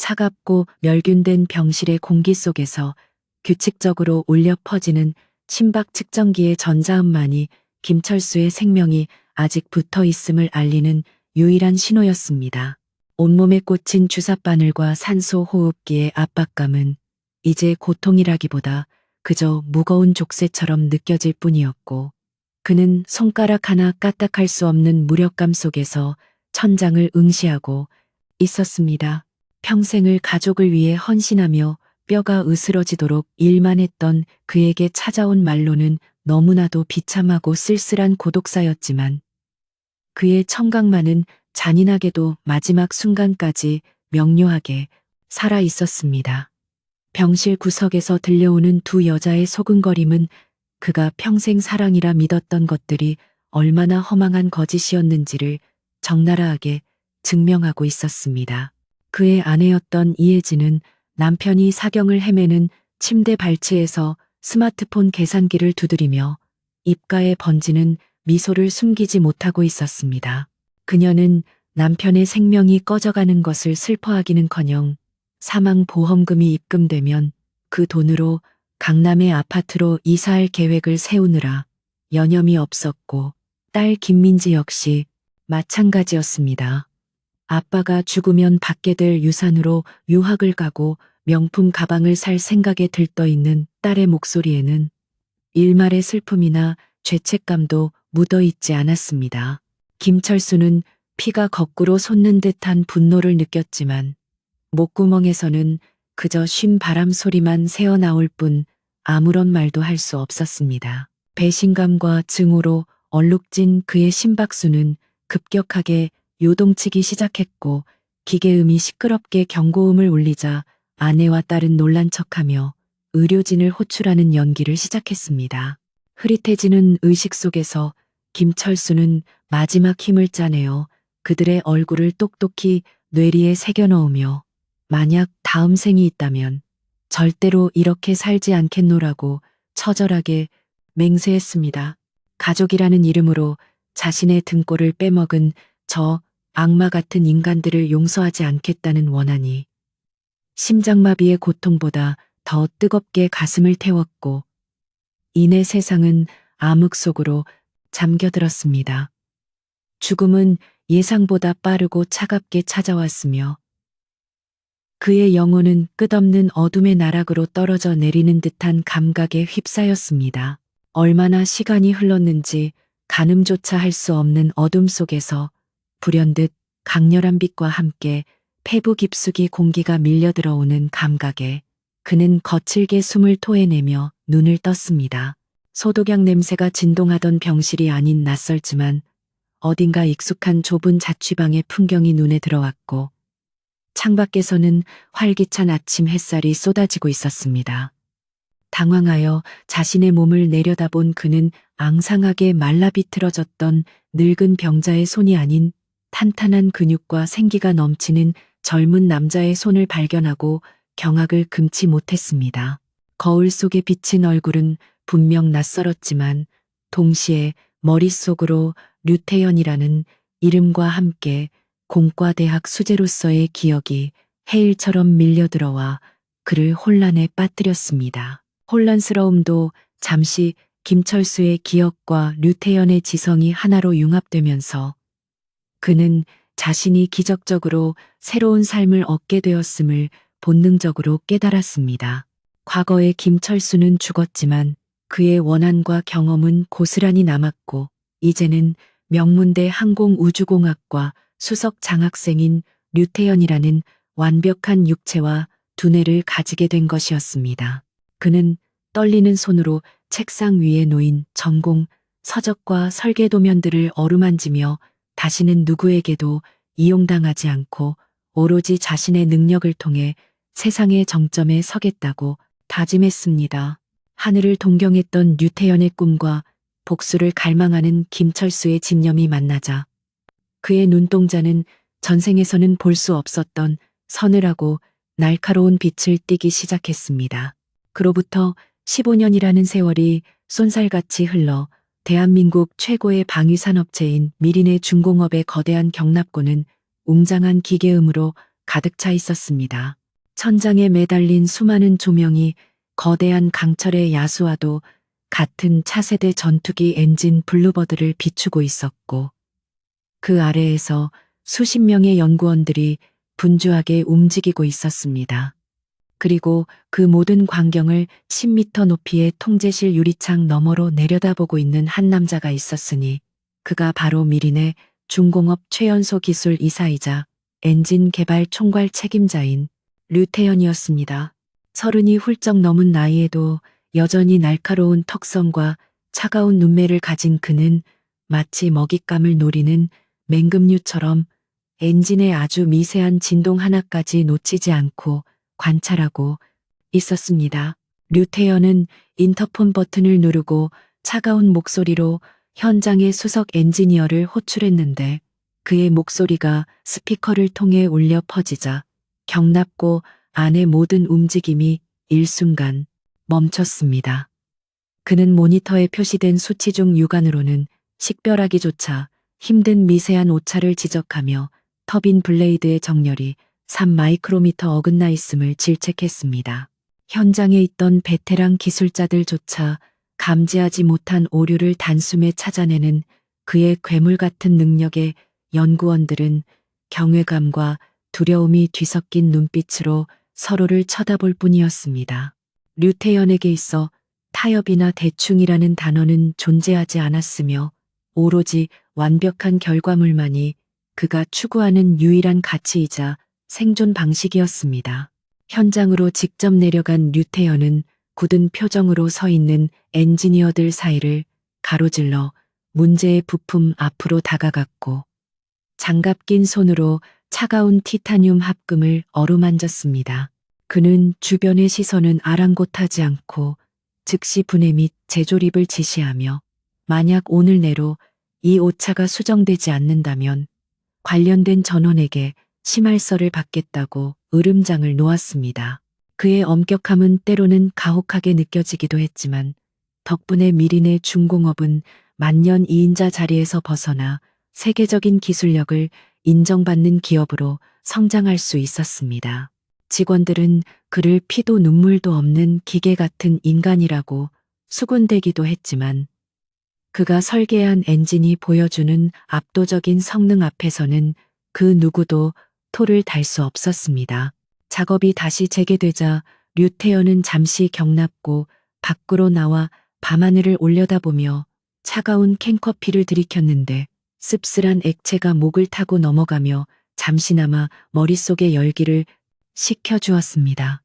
차갑고 멸균된 병실의 공기 속에서 규칙적으로 울려 퍼지는 심박 측정기의 전자음만이 김철수의 생명이 아직 붙어 있음을 알리는 유일한 신호였습니다. 온몸에 꽂힌 주사바늘과 산소 호흡기의 압박감은 이제 고통이라기보다 그저 무거운 족쇄처럼 느껴질 뿐이었고, 그는 손가락 하나 까딱할 수 없는 무력감 속에서 천장을 응시하고 있었습니다. 평생을 가족을 위해 헌신하며 뼈가 으스러지도록 일만 했던 그에게 찾아온 말로는 너무나도 비참하고 쓸쓸한 고독사였지만, 그의 청각만은 잔인하게도 마지막 순간까지 명료하게 살아 있었습니다. 병실 구석에서 들려오는 두 여자의 소근거림은 그가 평생 사랑이라 믿었던 것들이 얼마나 허망한 거짓이었는지를 적나라하게 증명하고 있었습니다. 그의 아내였던 이혜진은 남편이 사경을 헤매는 침대 발치에서 스마트폰 계산기를 두드리며 입가에 번지는 미소를 숨기지 못하고 있었습니다. 그녀는 남편의 생명이 꺼져가는 것을 슬퍼하기는커녕 사망보험금이 입금되면 그 돈으로 강남의 아파트로 이사할 계획을 세우느라 여념이 없었고, 딸 김민지 역시 마찬가지였습니다. 아빠가 죽으면 받게 될 유산으로 유학을 가고 명품 가방을 살 생각에 들떠있는 딸의 목소리에는 일말의 슬픔이나 죄책감도 묻어있지 않았습니다. 김철수는 피가 거꾸로 솟는 듯한 분노를 느꼈지만 목구멍에서는 그저 쉰 바람 소리만 새어나올 뿐 아무런 말도 할 수 없었습니다. 배신감과 증오로 얼룩진 그의 심박수는 급격하게 요동치기 시작했고, 기계음이 시끄럽게 경고음을 울리자 아내와 딸은 놀란 척하며 의료진을 호출하는 연기를 시작했습니다. 흐릿해지는 의식 속에서 김철수는 마지막 힘을 짜내어 그들의 얼굴을 똑똑히 뇌리에 새겨넣으며 만약 다음 생이 있다면 절대로 이렇게 살지 않겠노라고 처절하게 맹세했습니다. 가족이라는 이름으로 자신의 등골을 빼먹은 저 악마 같은 인간들을 용서하지 않겠다는 원한이 심장마비의 고통보다 더 뜨겁게 가슴을 태웠고, 이내 세상은 암흑 속으로 잠겨들었습니다. 죽음은 예상보다 빠르고 차갑게 찾아왔으며 그의 영혼은 끝없는 어둠의 나락으로 떨어져 내리는 듯한 감각에 휩싸였습니다. 얼마나 시간이 흘렀는지 가늠조차 할 수 없는 어둠 속에서 불현듯 강렬한 빛과 함께 폐부 깊숙이 공기가 밀려들어오는 감각에 그는 거칠게 숨을 토해내며 눈을 떴습니다. 소독약 냄새가 진동하던 병실이 아닌 낯설지만 어딘가 익숙한 좁은 자취방의 풍경이 눈에 들어왔고, 창밖에서는 활기찬 아침 햇살이 쏟아지고 있었습니다. 당황하여 자신의 몸을 내려다본 그는 앙상하게 말라비틀어졌던 늙은 병자의 손이 아닌 탄탄한 근육과 생기가 넘치는 젊은 남자의 손을 발견하고 경악을 금치 못했습니다. 거울 속에 비친 얼굴은 분명 낯설었지만 동시에 머릿속으로 류태연이라는 이름과 함께 공과대학 수재로서의 기억이 해일처럼 밀려들어와 그를 혼란에 빠뜨렸습니다. 혼란스러움도 잠시 김철수의 기억과 류태연의 지성이 하나로 융합되면서 그는 자신이 기적적으로 새로운 삶을 얻게 되었음을 본능적으로 깨달았습니다. 과거의 김철수는 죽었지만 그의 원한과 경험은 고스란히 남았고, 이제는 명문대 항공우주공학과 수석 장학생인 류태연이라는 완벽한 육체와 두뇌를 가지게 된 것이었습니다. 그는 떨리는 손으로 책상 위에 놓인 전공 서적과 설계 도면들을 어루만지며 다시는 누구에게도 이용당하지 않고 오로지 자신의 능력을 통해 세상의 정점에 서겠다고 다짐했습니다. 하늘을 동경했던 류태연의 꿈과 복수를 갈망하는 김철수의 집념이 만나자 그의 눈동자는 전생에서는 볼 수 없었던 서늘하고 날카로운 빛을 띠기 시작했습니다. 그로부터 15년이라는 세월이 쏜살같이 흘러 대한민국 최고의 방위산업체인 미린의 중공업의 거대한 경납고는 웅장한 기계음으로 가득 차 있었습니다. 천장에 매달린 수많은 조명이 거대한 강철의 야수와도 같은 차세대 전투기 엔진 블루버드를 비추고 있었고, 그 아래에서 수십 명의 연구원들이 분주하게 움직이고 있었습니다. 그리고 그 모든 광경을 10m 높이의 통제실 유리창 너머로 내려다보고 있는 한 남자가 있었으니, 그가 바로 미린의 중공업 최연소 기술 이사이자 엔진 개발 총괄 책임자인 류태현이었습니다. 30이 훌쩍 넘은 나이에도 여전히 날카로운 턱선과 차가운 눈매를 가진 그는 마치 먹잇감을 노리는 맹금류처럼 엔진의 아주 미세한 진동 하나까지 놓치지 않고 관찰하고 있었습니다. 류태현은 인터폰 버튼을 누르고 차가운 목소리로 현장의 수석 엔지니어를 호출했는데, 그의 목소리가 스피커를 통해 울려 퍼지자 경납고 안의 모든 움직임이 일순간 멈췄습니다. 그는 모니터에 표시된 수치 중 육안으로는 식별하기조차 힘든 미세한 오차를 지적하며 터빈 블레이드의 정렬이 3마이크로미터 어긋나 있음을 질책했습니다. 현장에 있던 베테랑 기술자들조차 감지하지 못한 오류를 단숨에 찾아내는 그의 괴물 같은 능력에 연구원들은 경외감과 두려움이 뒤섞인 눈빛으로 서로를 쳐다볼 뿐이었습니다. 류태현에게 있어 타협이나 대충이라는 단어는 존재하지 않았으며, 오로지 완벽한 결과물만이 그가 추구하는 유일한 가치이자 생존 방식이었습니다. 현장으로 직접 내려간 류태현은 굳은 표정으로 서 있는 엔지니어들 사이를 가로질러 문제의 부품 앞으로 다가갔고, 장갑 낀 손으로 차가운 티타늄 합금을 어루만졌습니다. 그는 주변의 시선은 아랑곳하지 않고 즉시 분해 및 재조립을 지시하며, 만약 오늘 내로 이 오차가 수정되지 않는다면 관련된 전원에게 심할서를 받겠다고 으름장을 놓았습니다. 그의 엄격함은 때로는 가혹하게 느껴지기도 했지만, 덕분에 미린의 중공업은 만년 2인자 자리에서 벗어나 세계적인 기술력을 인정받는 기업으로 성장할 수 있었습니다. 직원들은 그를 피도 눈물도 없는 기계 같은 인간이라고 수군대기도 했지만, 그가 설계한 엔진이 보여주는 압도적인 성능 앞에서는 그 누구도 토를 달 수 없었습니다. 작업이 다시 재개되자 류태현은 잠시 경납고 밖으로 나와 밤하늘을 올려다보며 차가운 캔커피를 들이켰는데, 씁쓸한 액체가 목을 타고 넘어가며 잠시나마 머릿속의 열기를 식혀주었습니다.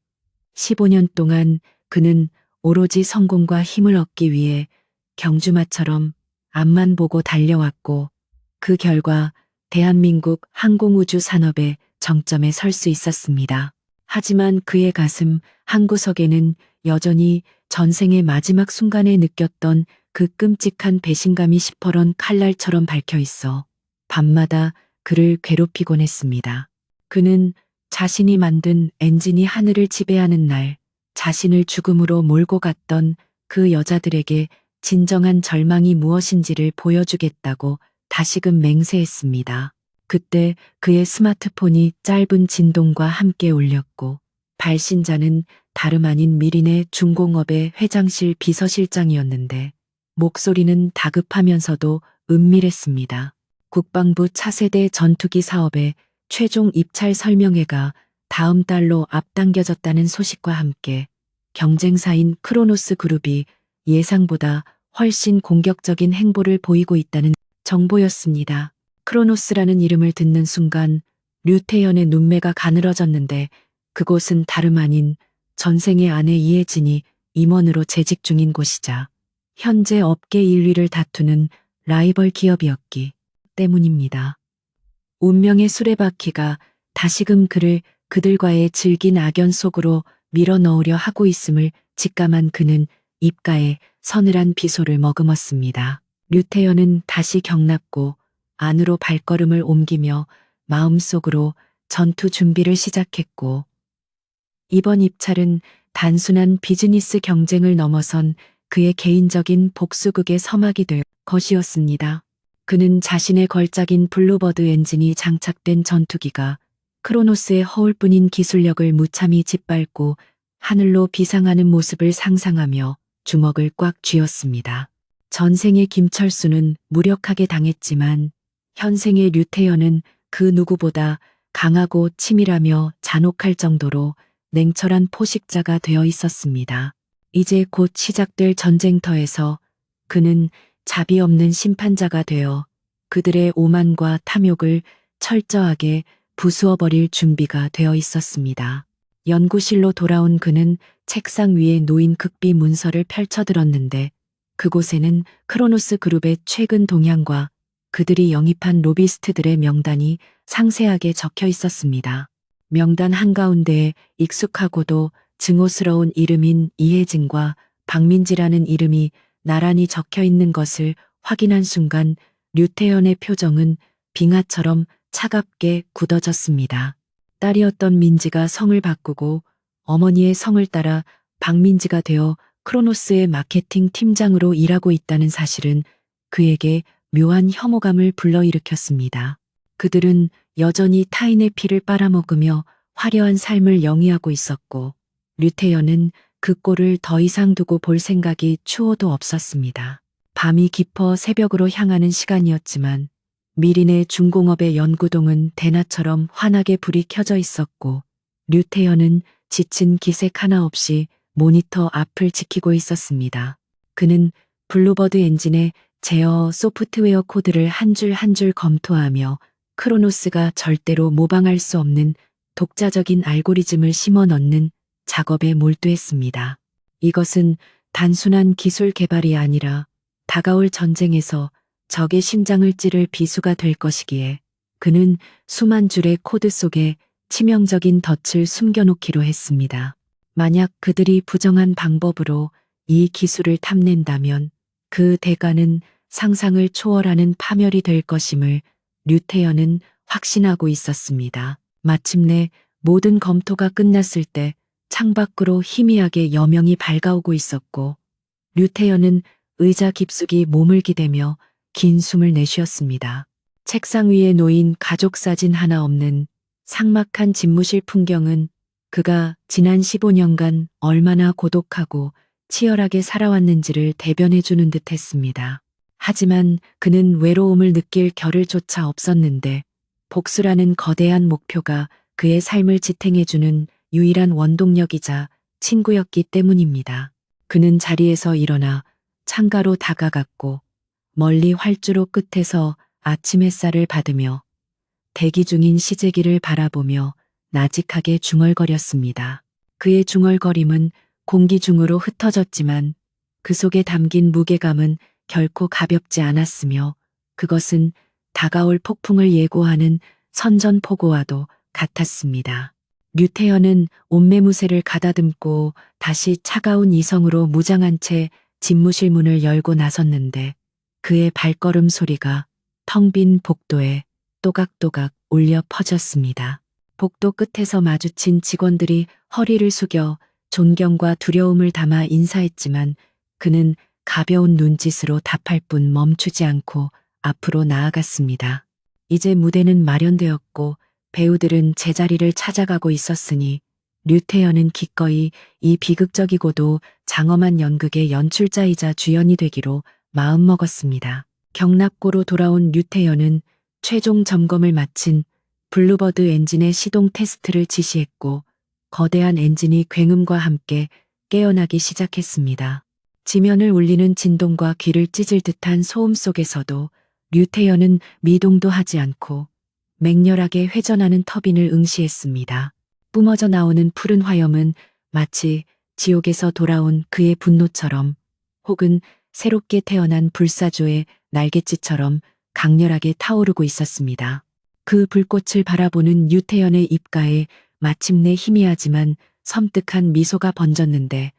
15년 동안 그는 오로지 성공과 힘을 얻기 위해 경주마처럼 앞만 보고 달려왔고, 그 결과 대한민국 항공우주 산업의 정점에 설 수 있었습니다. 하지만 그의 가슴 한구석에는 여전히 전생의 마지막 순간에 느꼈던 그 끔찍한 배신감이 시퍼런 칼날처럼 박혀 있어 밤마다 그를 괴롭히곤 했습니다. 그는 자신이 만든 엔진이 하늘을 지배하는 날, 자신을 죽음으로 몰고 갔던 그 여자들에게 진정한 절망이 무엇인지를 보여주겠다고 다시금 맹세했습니다. 그때 그의 스마트폰이 짧은 진동과 함께 울렸고, 발신자는 다름 아닌 미린의 중공업의 회장실 비서실장이었는데, 목소리는 다급하면서도 은밀했습니다. 국방부 차세대 전투기 사업의 최종 입찰 설명회가 다음 달로 앞당겨졌다는 소식과 함께 경쟁사인 크로노스 그룹이 예상보다 훨씬 공격적인 행보를 보이고 있다는 정보였습니다. 크로노스라는 이름을 듣는 순간 류태현의 눈매가 가늘어졌는데, 그곳은 다름 아닌 전생의 아내 이혜진이 임원으로 재직 중인 곳이자 현재 업계 1위를 다투는 라이벌 기업이었기 때문입니다. 운명의 수레바퀴가 다시금 그를 그들과의 질긴 악연 속으로 밀어넣으려 하고 있음을 직감한 그는 입가에 서늘한 비소를 머금었습니다. 류태현은 다시 경납고 안으로 발걸음을 옮기며 마음속으로 전투 준비를 시작했고, 이번 입찰은 단순한 비즈니스 경쟁을 넘어선 그의 개인적인 복수극의 서막이 될 것이었습니다. 그는 자신의 걸작인 블루버드 엔진이 장착된 전투기가 크로노스의 허울뿐인 기술력을 무참히 짓밟고 하늘로 비상하는 모습을 상상하며 주먹을 꽉 쥐었습니다. 전생의 김철수는 무력하게 당했지만 현생의 류태현은 그 누구보다 강하고 치밀하며 잔혹할 정도로 냉철한 포식자가 되어 있었습니다. 이제 곧 시작될 전쟁터에서 그는 자비 없는 심판자가 되어 그들의 오만과 탐욕을 철저하게 부수어버릴 준비가 되어 있었습니다. 연구실로 돌아온 그는 책상 위에 놓인 극비 문서를 펼쳐들었는데 그곳에는 크로노스 그룹의 최근 동향과 그들이 영입한 로비스트들의 명단이 상세하게 적혀 있었습니다. 명단 한가운데에 익숙하고도 증오스러운 이름인 이혜진과 박민지라는 이름이 나란히 적혀 있는 것을 확인한 순간 류태현의 표정은 빙하처럼 차갑게 굳어졌습니다. 딸이었던 민지가 성을 바꾸고 어머니의 성을 따라 박민지가 되어 크로노스의 마케팅 팀장으로 일하고 있다는 사실은 그에게 묘한 혐오감을 불러일으켰습니다. 그들은 여전히 타인의 피를 빨아먹으며 화려한 삶을 영위하고 있었고 류태현은 그 꼴을 더 이상 두고 볼 생각이 추호도 없었습니다. 밤이 깊어 새벽으로 향하는 시간이었지만 미린의 중공업의 연구동은 대낮처럼 환하게 불이 켜져 있었고 류태현은 지친 기색 하나 없이 모니터 앞을 지키고 있었습니다. 그는 블루버드 엔진의 제어 소프트웨어 코드를 한 줄 한 줄 검토하며 크로노스가 절대로 모방할 수 없는 독자적인 알고리즘을 심어 넣는 작업에 몰두했습니다. 이것은 단순한 기술 개발이 아니라 다가올 전쟁에서 적의 심장을 찌를 비수가 될 것이기에 그는 수만 줄의 코드 속에 치명적인 덫을 숨겨놓기로 했습니다. 만약 그들이 부정한 방법으로 이 기술을 탐낸다면 그 대가는 상상을 초월하는 파멸이 될 것임을 류태현은 확신하고 있었습니다. 마침내 모든 검토가 끝났을 때 창밖으로 희미하게 여명이 밝아오고 있었고 류태현은 의자 깊숙이 몸을 기대며 긴 숨을 내쉬었습니다. 책상 위에 놓인 가족 사진 하나 없는 삭막한 집무실 풍경은 그가 지난 15년간 얼마나 고독하고 치열하게 살아왔는지를 대변해주는 듯 했습니다. 하지만 그는 외로움을 느낄 겨를조차 없었는데 복수라는 거대한 목표가 그의 삶을 지탱해주는 유일한 원동력이자 친구였기 때문입니다. 그는 자리에서 일어나 창가로 다가갔고 멀리 활주로 끝에서 아침 햇살을 받으며 대기 중인 시제기를 바라보며 나직하게 중얼거렸습니다. 그의 중얼거림은 공기 중으로 흩어졌지만 그 속에 담긴 무게감은 결코 가볍지 않았으며 그것은 다가올 폭풍을 예고하는 선전포고와도 같았습니다. 류태현은 옷매무새를 가다듬고 다시 차가운 이성으로 무장한 채 집무실 문을 열고 나섰는데 그의 발걸음 소리가 텅 빈 복도에 또각또각 울려 퍼졌습니다. 복도 끝에서 마주친 직원들이 허리를 숙여 존경과 두려움을 담아 인사했지만 그는 가벼운 눈짓으로 답할 뿐 멈추지 않고 앞으로 나아갔습니다. 이제 무대는 마련되었고 배우들은 제자리를 찾아가고 있었으니 류태현은 기꺼이 이 비극적이고도 장엄한 연극의 연출자이자 주연이 되기로 마음먹었습니다. 경납고로 돌아온 류태현은 최종 점검을 마친 블루버드 엔진의 시동 테스트를 지시했고 거대한 엔진이 굉음과 함께 깨어나기 시작했습니다. 지면을 울리는 진동과 귀를 찢을 듯한 소음 속에서도 류태현은 미동도 하지 않고 맹렬하게 회전하는 터빈을 응시했습니다. 뿜어져 나오는 푸른 화염은 마치 지옥에서 돌아온 그의 분노처럼 혹은 새롭게 태어난 불사조의 날갯짓처럼 강렬하게 타오르고 있었습니다. 그 불꽃을 바라보는 류태현의 입가에 마침내 희미하지만 섬뜩한 미소가 번졌는데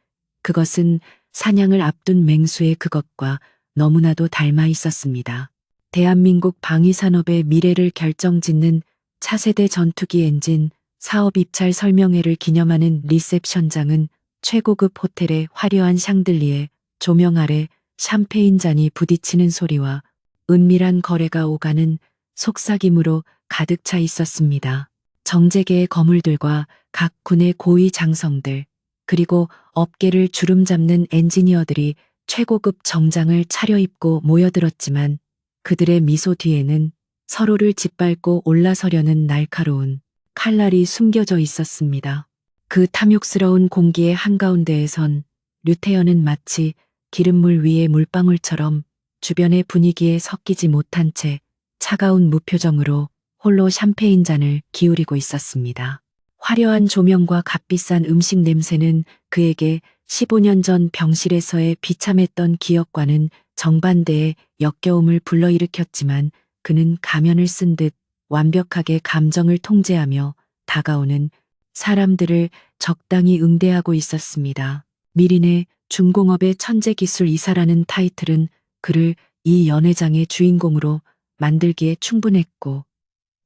그것은 사냥을 앞둔 맹수의 그것과 너무나도 닮아 있었습니다. 대한민국 방위산업의 미래를 결정짓는 차세대 전투기 엔진 사업 입찰 설명회를 기념하는 리셉션장은 최고급 호텔의 화려한 샹들리에 조명 아래 샴페인 잔이 부딪히는 소리와 은밀한 거래가 오가는 속삭임으로 가득 차 있었습니다. 정재계의 거물들과 각 군의 고위 장성들, 그리고 업계를 주름잡는 엔지니어들이 최고급 정장을 차려입고 모여들었지만 그들의 미소 뒤에는 서로를 짓밟고 올라서려는 날카로운 칼날이 숨겨져 있었습니다. 그 탐욕스러운 공기의 한가운데에선 류태연은 마치 기름물 위의 물방울처럼 주변의 분위기에 섞이지 못한 채 차가운 무표정으로 홀로 샴페인 잔을 기울이고 있었습니다. 화려한 조명과 값비싼 음식 냄새는 그에게 15년 전 병실에서의 비참했던 기억과는 정반대의 역겨움을 불러일으켰지만 그는 가면을 쓴 듯 완벽하게 감정을 통제하며 다가오는 사람들을 적당히 응대하고 있었습니다. 미린의 중공업의 천재기술 이사라는 타이틀은 그를 이 연회장의 주인공으로 만들기에 충분했고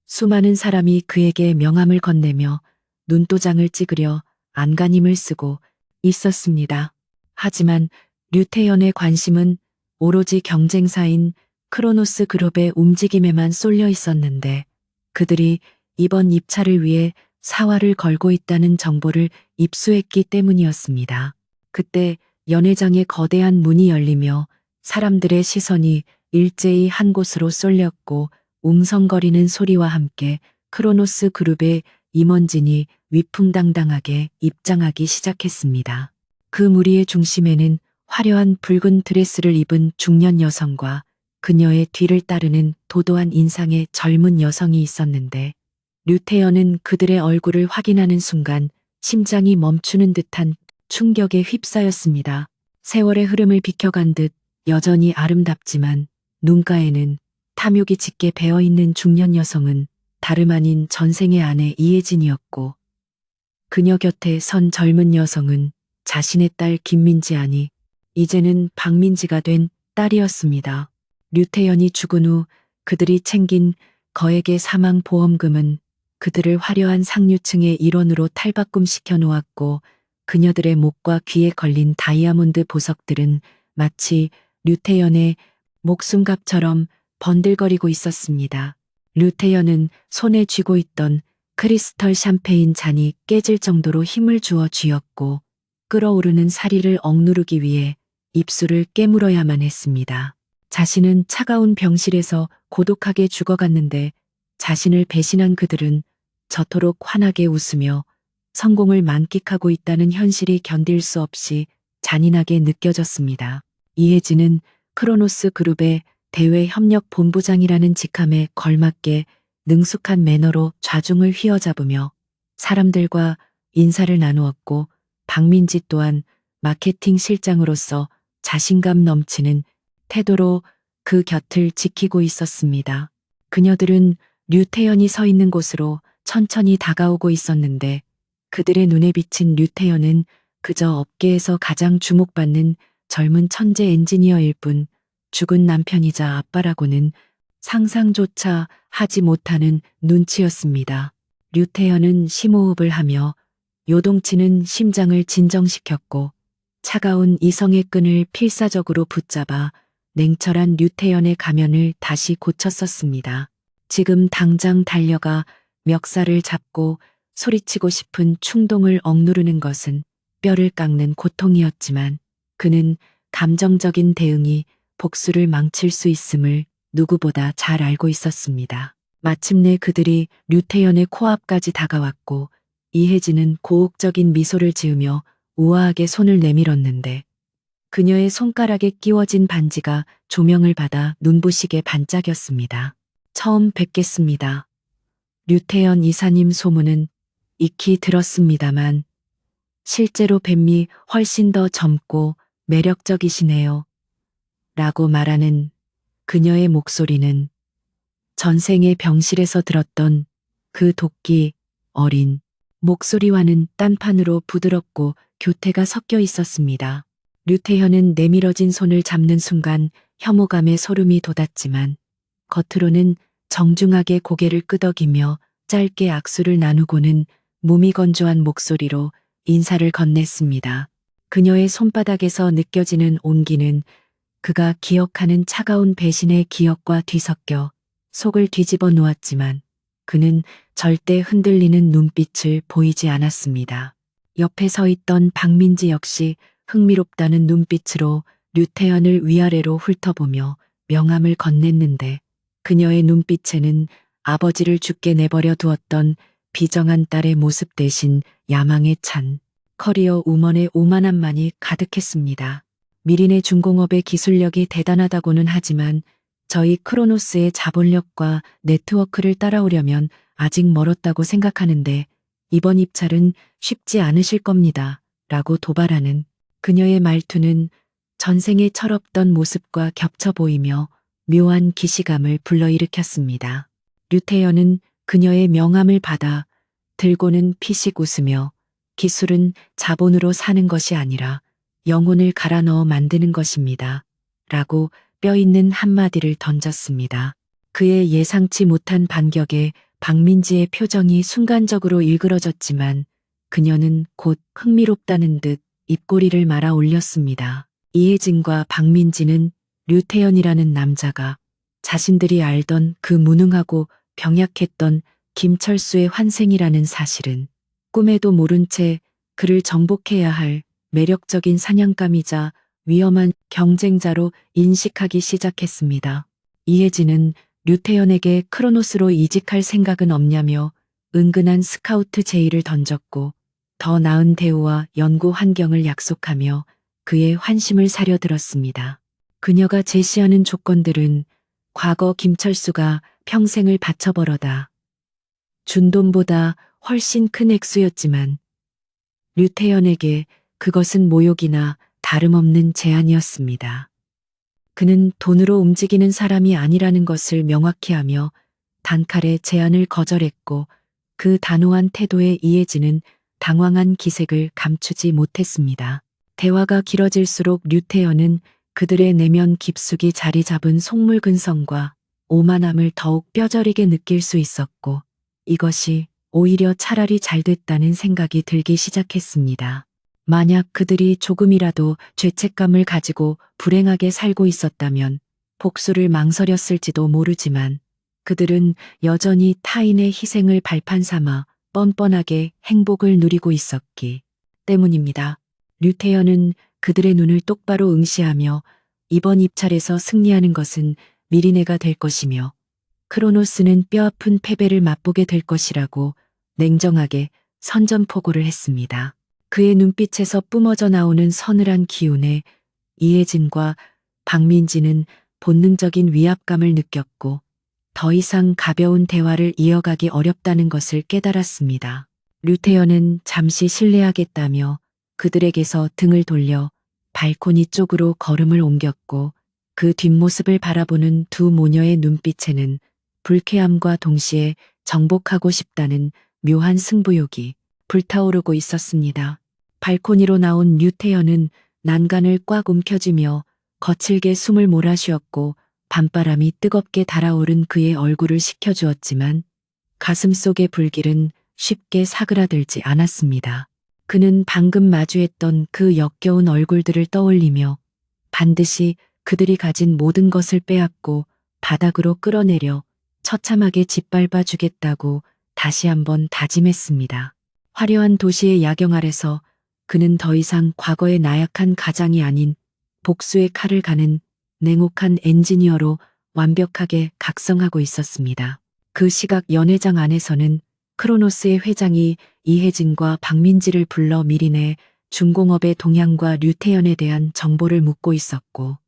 수많은 사람이 그에게 명함을 건네며 눈도장을 찍으려 안간힘을 쓰고 있었습니다. 하지만 류태연의 관심은 오로지 경쟁사인 크로노스 그룹의 움직임에만 쏠려 있었는데 그들이 이번 입찰을 위해 사활을 걸고 있다는 정보를 입수했기 때문이었습니다. 그때 연회장의 거대한 문이 열리며 사람들의 시선이 일제히 한 곳으로 쏠렸고 웅성거리는 소리와 함께 크로노스 그룹의 임원진이 위풍당당하게 입장하기 시작했습니다. 그 무리의 중심에는 화려한 붉은 드레스를 입은 중년 여성과 그녀의 뒤를 따르는 도도한 인상의 젊은 여성이 있었는데 류태연은 그들의 얼굴을 확인하는 순간 심장이 멈추는 듯한 충격에 휩싸였습니다. 세월의 흐름을 비켜간 듯 여전히 아름답지만 눈가에는 탐욕이 짙게 배어있는 중년 여성은 다름 아닌 전생의 아내 이혜진이었고 그녀 곁에 선 젊은 여성은 자신의 딸 김민지 아니 이제는 박민지가 된 딸이었습니다. 류태연이 죽은 후 그들이 챙긴 거액의 사망보험금은 그들을 화려한 상류층의 일원으로 탈바꿈시켜 놓았고 그녀들의 목과 귀에 걸린 다이아몬드 보석들은 마치 류태연의 목숨값처럼 번들거리고 있었습니다. 류태연은 손에 쥐고 있던 크리스털 샴페인 잔이 깨질 정도로 힘을 주어 쥐었고 끓어오르는 사리를 억누르기 위해 입술을 깨물어야만 했습니다. 자신은 차가운 병실에서 고독하게 죽어갔는데 자신을 배신한 그들은 저토록 환하게 웃으며 성공을 만끽하고 있다는 현실이 견딜 수 없이 잔인하게 느껴졌습니다. 이혜진은 크로노스 그룹의 대외 협력 본부장이라는 직함에 걸맞게 능숙한 매너로 좌중을 휘어잡으며 사람들과 인사를 나누었고 박민지 또한 마케팅 실장으로서 자신감 넘치는 태도로 그 곁을 지키고 있었습니다. 그녀들은 류태연이 서 있는 곳으로 천천히 다가오고 있었는데 그들의 눈에 비친 류태연은 그저 업계에서 가장 주목받는 젊은 천재 엔지니어일 뿐 죽은 남편이자 아빠라고는 상상조차 하지 못하는 눈치였습니다. 류태연은 심호흡을 하며 요동치는 심장을 진정시켰고 차가운 이성의 끈을 필사적으로 붙잡아 냉철한 류태연의 가면을 다시 고쳤었습니다. 지금 당장 달려가 멱살을 잡고 소리치고 싶은 충동을 억누르는 것은 뼈를 깎는 고통이었지만 그는 감정적인 대응이 복수를 망칠 수 있음을 누구보다 잘 알고 있었습니다. 마침내 그들이 류태연의 코앞까지 다가왔고 이혜진은 고혹적인 미소를 지으며 우아하게 손을 내밀었는데 그녀의 손가락에 끼워진 반지가 조명을 받아 눈부시게 반짝였습니다. 처음 뵙겠습니다. 류태연 이사님 소문은 익히 들었습니다만 실제로 뱀이 훨씬 더 젊고 매력적이시네요. 라고 말하는 그녀의 목소리는 전생의 병실에서 들었던 그 도끼 어린 목소리와는 딴판으로 부드럽고 교태가 섞여 있었습니다. 류태현은 내밀어진 손을 잡는 순간 혐오감에 소름이 돋았지만 겉으로는 정중하게 고개를 끄덕이며 짧게 악수를 나누고는 무미건조한 목소리로 인사를 건넸습니다. 그녀의 손바닥에서 느껴지는 온기는 그가 기억하는 차가운 배신의 기억과 뒤섞여 속을 뒤집어 놓았지만 그는 절대 흔들리는 눈빛을 보이지 않았습니다. 옆에 서 있던 박민지 역시 흥미롭다는 눈빛으로 류태현을 위아래로 훑어보며 명함을 건넸는데 그녀의 눈빛에는 아버지를 죽게 내버려 두었던 비정한 딸의 모습 대신 야망에 찬 커리어 우먼의 오만함만이 가득했습니다. 미린의 중공업의 기술력이 대단하다고는 하지만 저희 크로노스의 자본력과 네트워크를 따라오려면 아직 멀었다고 생각하는데 이번 입찰은 쉽지 않으실 겁니다. 라고 도발하는 그녀의 말투는 전생에 철없던 모습과 겹쳐 보이며 묘한 기시감을 불러일으켰습니다. 류태현은 그녀의 명함을 받아 들고는 피식 웃으며 기술은 자본으로 사는 것이 아니라 영혼을 갈아 넣어 만드는 것입니다. 라고 뼈있는 한마디를 던졌습니다. 그의 예상치 못한 반격에 박민지의 표정이 순간적으로 일그러졌지만 그녀는 곧 흥미롭다는 듯 입꼬리를 말아 올렸습니다. 이혜진과 박민지는 류태현이라는 남자가 자신들이 알던 그 무능하고 병약했던 김철수의 환생이라는 사실은 꿈에도 모른 채 그를 정복해야 할 매력적인 사냥감이자 위험한 경쟁자로 인식하기 시작했습니다. 이혜진은 류태현에게 크로노스로 이직할 생각은 없냐며 은근한 스카우트 제의를 던졌고 더 나은 대우와 연구 환경을 약속하며 그의 환심을 사려들었습니다. 그녀가 제시하는 조건들은 과거 김철수가 평생을 바쳐벌어다 준 돈보다 훨씬 큰 액수였지만 류태현에게 그것은 모욕이나 다름없는 제안이었습니다. 그는 돈으로 움직이는 사람이 아니라는 것을 명확히 하며 단칼에 제안을 거절했고 그 단호한 태도에 이혜진은 당황한 기색을 감추지 못했습니다. 대화가 길어질수록 류태현은 그들의 내면 깊숙이 자리 잡은 속물근성과 오만함을 더욱 뼈저리게 느낄 수 있었고 이것이 오히려 차라리 잘 됐다는 생각이 들기 시작했습니다. 만약 그들이 조금이라도 죄책감을 가지고 불행하게 살고 있었다면 복수를 망설였을지도 모르지만 그들은 여전히 타인의 희생을 발판 삼아 뻔뻔하게 행복을 누리고 있었기 때문입니다. 류태현은 그들의 눈을 똑바로 응시하며 이번 입찰에서 승리하는 것은 미리네가 될 것이며 크로노스는 뼈아픈 패배를 맛보게 될 것이라고 냉정하게 선전포고를 했습니다. 그의 눈빛에서 뿜어져 나오는 서늘한 기운에 이혜진과 박민지는 본능적인 위압감을 느꼈고 더 이상 가벼운 대화를 이어가기 어렵다는 것을 깨달았습니다. 류태현은 잠시 실례하겠다며 그들에게서 등을 돌려 발코니 쪽으로 걸음을 옮겼고 그 뒷모습을 바라보는 두 모녀의 눈빛에는 불쾌함과 동시에 정복하고 싶다는 묘한 승부욕이 불타오르고 있었습니다. 발코니로 나온 류태현은 난간을 꽉 움켜쥐며 거칠게 숨을 몰아쉬었고 밤바람이 뜨겁게 달아오른 그의 얼굴을 식혀주었지만 가슴속의 불길은 쉽게 사그라들지 않았습니다. 그는 방금 마주했던 그 역겨운 얼굴들을 떠올리며 반드시 그들이 가진 모든 것을 빼앗고 바닥으로 끌어내려 처참하게 짓밟아 주겠다고 다시 한번 다짐했습니다. 화려한 도시의 야경 아래서 그는 더 이상 과거의 나약한 가장이 아닌 복수의 칼을 가는 냉혹한 엔지니어로 완벽하게 각성하고 있었습니다. 그 시각 연회장 안에서는 크로노스의 회장이 이혜진과 박민지를 불러 미리네 중공업의 동향과 류태현에 대한 정보를 묻고 있었고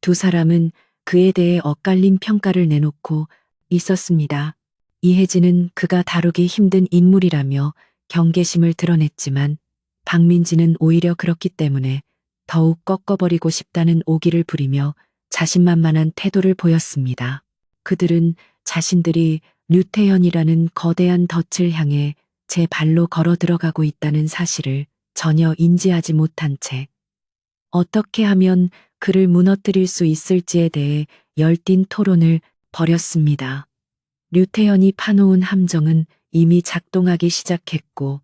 두 사람은 그에 대해 엇갈린 평가를 내놓고 있었습니다. 이혜진은 그가 다루기 힘든 인물이라며 경계심을 드러냈지만 박민지는 오히려 그렇기 때문에 더욱 꺾어버리고 싶다는 오기를 부리며 자신만만한 태도를 보였습니다. 그들은 자신들이 류태현이라는 거대한 덫을 향해 제 발로 걸어 들어가고 있다는 사실을 전혀 인지하지 못한 채 어떻게 하면 그를 무너뜨릴 수 있을지에 대해 열띤 토론을 벌였습니다. 류태현이 파놓은 함정은 이미 작동하기 시작했고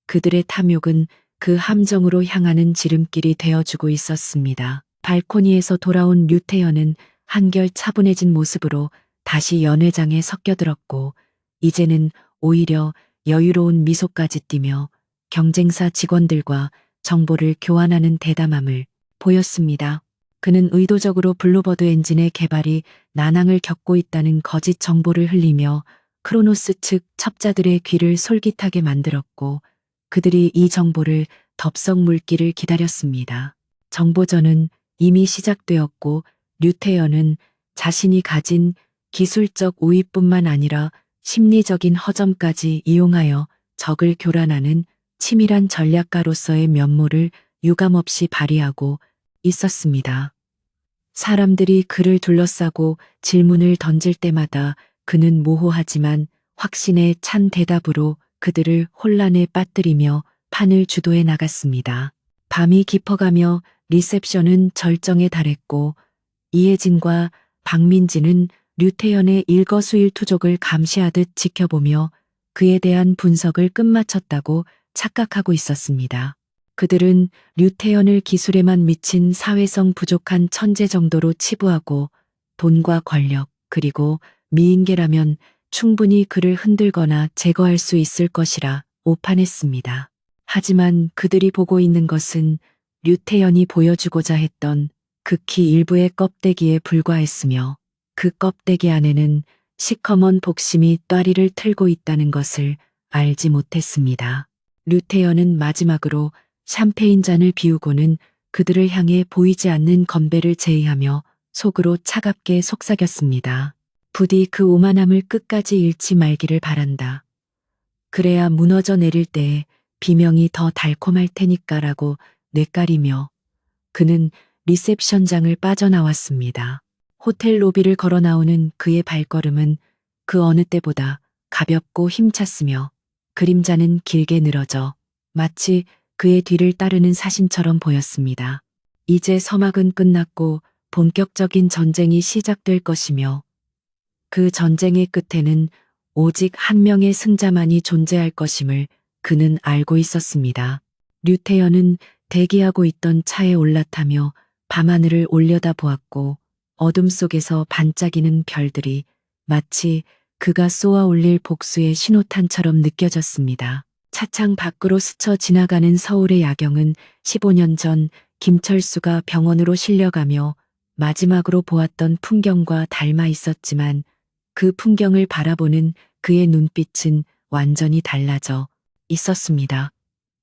그들의 탐욕은 그 함정으로 향하는 지름길이 되어주고 있었습니다. 발코니에서 돌아온 류태현은 한결 차분해진 모습으로 다시 연회장에 섞여들었고 이제는 오히려 여유로운 미소까지 띠며 경쟁사 직원들과 정보를 교환하는 대담함을 보였습니다. 그는 의도적으로 블루버드 엔진의 개발이 난항을 겪고 있다는 거짓 정보를 흘리며 크로노스 측 첩자들의 귀를 솔깃하게 만들었고, 그들이 이 정보를 덥석 물기를 기다렸습니다. 정보전은 이미 시작되었고, 류태연은 자신이 가진 기술적 우위뿐만 아니라 심리적인 허점까지 이용하여 적을 교란하는 치밀한 전략가로서의 면모를 유감없이 발휘하고 있었습니다. 사람들이 그를 둘러싸고 질문을 던질 때마다 그는 모호하지만 확신에 찬 대답으로 그들을 혼란에 빠뜨리며 판을 주도해 나갔습니다. 밤이 깊어가며 리셉션은 절정에 달했고, 이혜진과 박민지는 류태연의 일거수일투족을 감시하듯 지켜보며 그에 대한 분석을 끝마쳤다고 착각하고 있었습니다. 그들은 류태연을 기술에만 미친 사회성 부족한 천재 정도로 치부하고, 돈과 권력 그리고 미인계라면 충분히 그를 흔들거나 제거할 수 있을 것이라 오판했습니다. 하지만 그들이 보고 있는 것은 류태연이 보여주고자 했던 극히 일부의 껍데기에 불과했으며, 그 껍데기 안에는 시커먼 복심이 또아리를 틀고 있다는 것을 알지 못했습니다. 류태연은 마지막으로 샴페인 잔을 비우고는 그들을 향해 보이지 않는 건배를 제의하며 속으로 차갑게 속삭였습니다. 부디 그 오만함을 끝까지 잃지 말기를 바란다. 그래야 무너져 내릴 때에 비명이 더 달콤할 테니까라고 뇌까리며 그는 리셉션장을 빠져나왔습니다. 호텔 로비를 걸어 나오는 그의 발걸음은 그 어느 때보다 가볍고 힘찼으며, 그림자는 길게 늘어져 마치 그의 뒤를 따르는 사신처럼 보였습니다. 이제 서막은 끝났고 본격적인 전쟁이 시작될 것이며, 그 전쟁의 끝에는 오직 한 명의 승자만이 존재할 것임을 그는 알고 있었습니다. 류태연은 대기하고 있던 차에 올라타며 밤하늘을 올려다 보았고, 어둠 속에서 반짝이는 별들이 마치 그가 쏘아 올릴 복수의 신호탄처럼 느껴졌습니다. 차창 밖으로 스쳐 지나가는 서울의 야경은 15년 전 김철수가 병원으로 실려가며 마지막으로 보았던 풍경과 닮아 있었지만, 그 풍경을 바라보는 그의 눈빛은 완전히 달라져 있었습니다.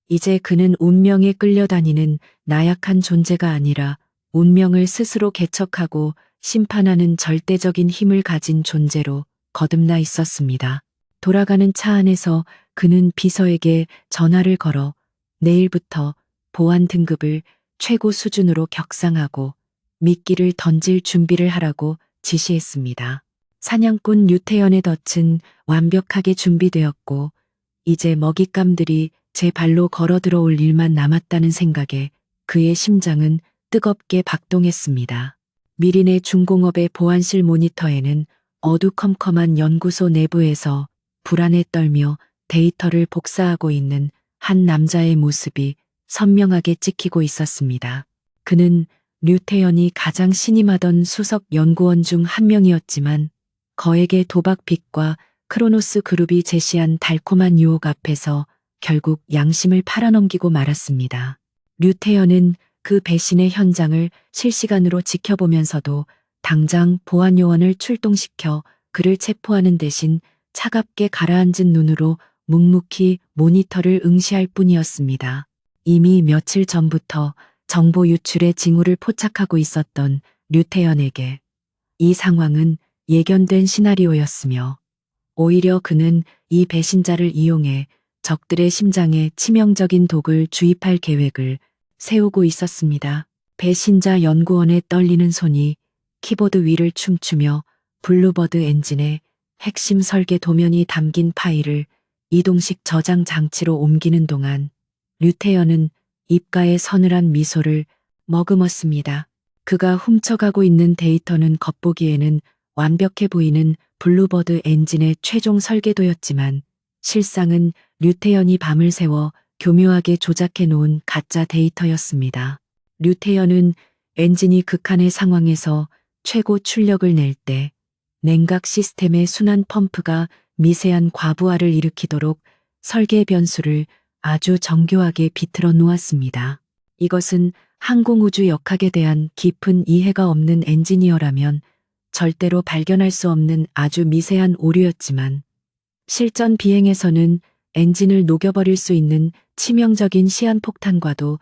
이제 그는 운명에 끌려다니는 나약한 존재가 아니라 운명을 스스로 개척하고 심판하는 절대적인 힘을 가진 존재로 거듭나 있었습니다. 돌아가는 차 안에서 그는 비서에게 전화를 걸어 내일부터 보안 등급을 최고 수준으로 격상하고 미끼를 던질 준비를 하라고 지시했습니다. 사냥꾼 류태연의 덫은 완벽하게 준비되었고, 이제 먹잇감들이 제 발로 걸어 들어올 일만 남았다는 생각에 그의 심장은 뜨겁게 박동했습니다. 미린의 중공업의 보안실 모니터에는 어두컴컴한 연구소 내부에서 불안에 떨며 데이터를 복사하고 있는 한 남자의 모습이 선명하게 찍히고 있었습니다. 그는 류태연이 가장 신임하던 수석 연구원 중 한 명이었지만, 거액의 도박빚과 크로노스 그룹이 제시한 달콤한 유혹 앞에서 결국 양심을 팔아넘기고 말았습니다. 류태연은 그 배신의 현장을 실시간으로 지켜보면서도 당장 보안 요원을 출동시켜 그를 체포하는 대신 차갑게 가라앉은 눈으로 묵묵히 모니터를 응시할 뿐이었습니다. 이미 며칠 전부터 정보 유출의 징후를 포착하고 있었던 류태연에게 이 상황은 예견된 시나리오였으며, 오히려 그는 이 배신자를 이용해 적들의 심장에 치명적인 독을 주입할 계획을 세우고 있었습니다. 배신자 연구원의 떨리는 손이 키보드 위를 춤추며 블루버드 엔진의 핵심 설계 도면이 담긴 파일을 이동식 저장 장치로 옮기는 동안 류태연은 입가에 서늘한 미소를 머금었습니다. 그가 훔쳐가고 있는 데이터는 겉보기에는 완벽해 보이는 블루버드 엔진의 최종 설계도였지만, 실상은 류태연이 밤을 새워 교묘하게 조작해 놓은 가짜 데이터였습니다. 류태연은 엔진이 극한의 상황에서 최고 출력을 낼 때 냉각 시스템의 순환 펌프가 미세한 과부하를 일으키도록 설계 변수를 아주 정교하게 비틀어 놓았습니다. 이것은 항공우주 역학에 대한 깊은 이해가 없는 엔지니어라면 절대로 발견할 수 없는 아주 미세한 오류였지만 실전 비행에서는 엔진을 녹여버릴 수 있는 치명적인 시한폭탄과도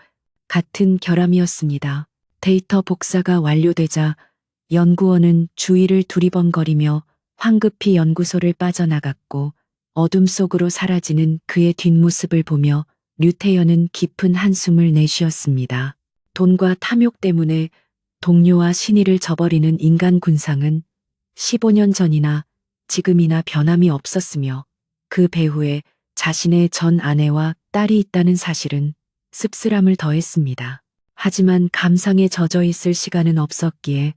같은 결함이었습니다. 데이터 복사가 완료되자 연구원은 주위를 두리번거리며 황급히 연구소를 빠져나갔고 어둠 속으로 사라지는 그의 뒷모습을 보며 류태현은 깊은 한숨을 내쉬었습니다. 돈과 탐욕 때문에 동료와 신의를 저버리는 인간 군상은 15년 전이나 지금이나 변함이 없었으며 그 배후에 자신의 전 아내와 딸이 있다는 사실은 씁쓸함을 더했습니다. 하지만 감상에 젖어 있을 시간은 없었기에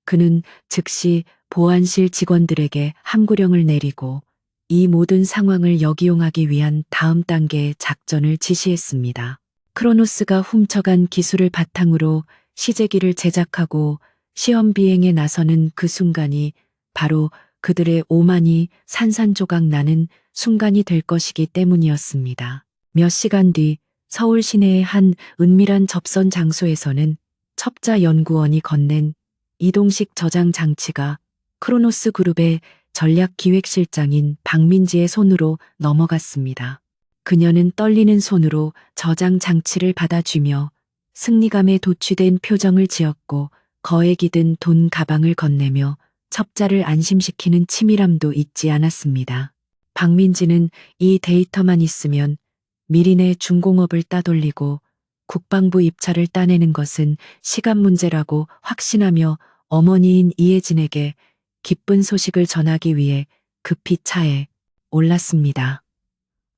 그는 즉시 보안실 직원들에게 함구령을 내리고 이 모든 상황을 역이용하기 위한 다음 단계의 작전을 지시했습니다. 크로노스가 훔쳐간 기술을 바탕으로 시제기를 제작하고 시험 비행에 나서는 그 순간이 바로 그들의 오만이 산산조각 나는 순간이 될 것이기 때문이었습니다. 몇 시간 뒤 서울 시내의 한 은밀한 접선 장소에서는 첩자 연구원이 건넨 이동식 저장 장치가 크로노스 그룹의 전략기획실장인 박민지의 손으로 넘어갔습니다. 그녀는 떨리는 손으로 저장 장치를 받아쥐며 승리감에 도취된 표정을 지었고 거액이 든 돈 가방을 건네며 첩자를 안심시키는 치밀함도 잊지 않았습니다. 박민지는 이 데이터만 있으면 미린의 중공업을 따돌리고 국방부 입찰을 따내는 것은 시간 문제라고 확신하며 어머니인 이혜진에게 기쁜 소식을 전하기 위해 급히 차에 올랐습니다.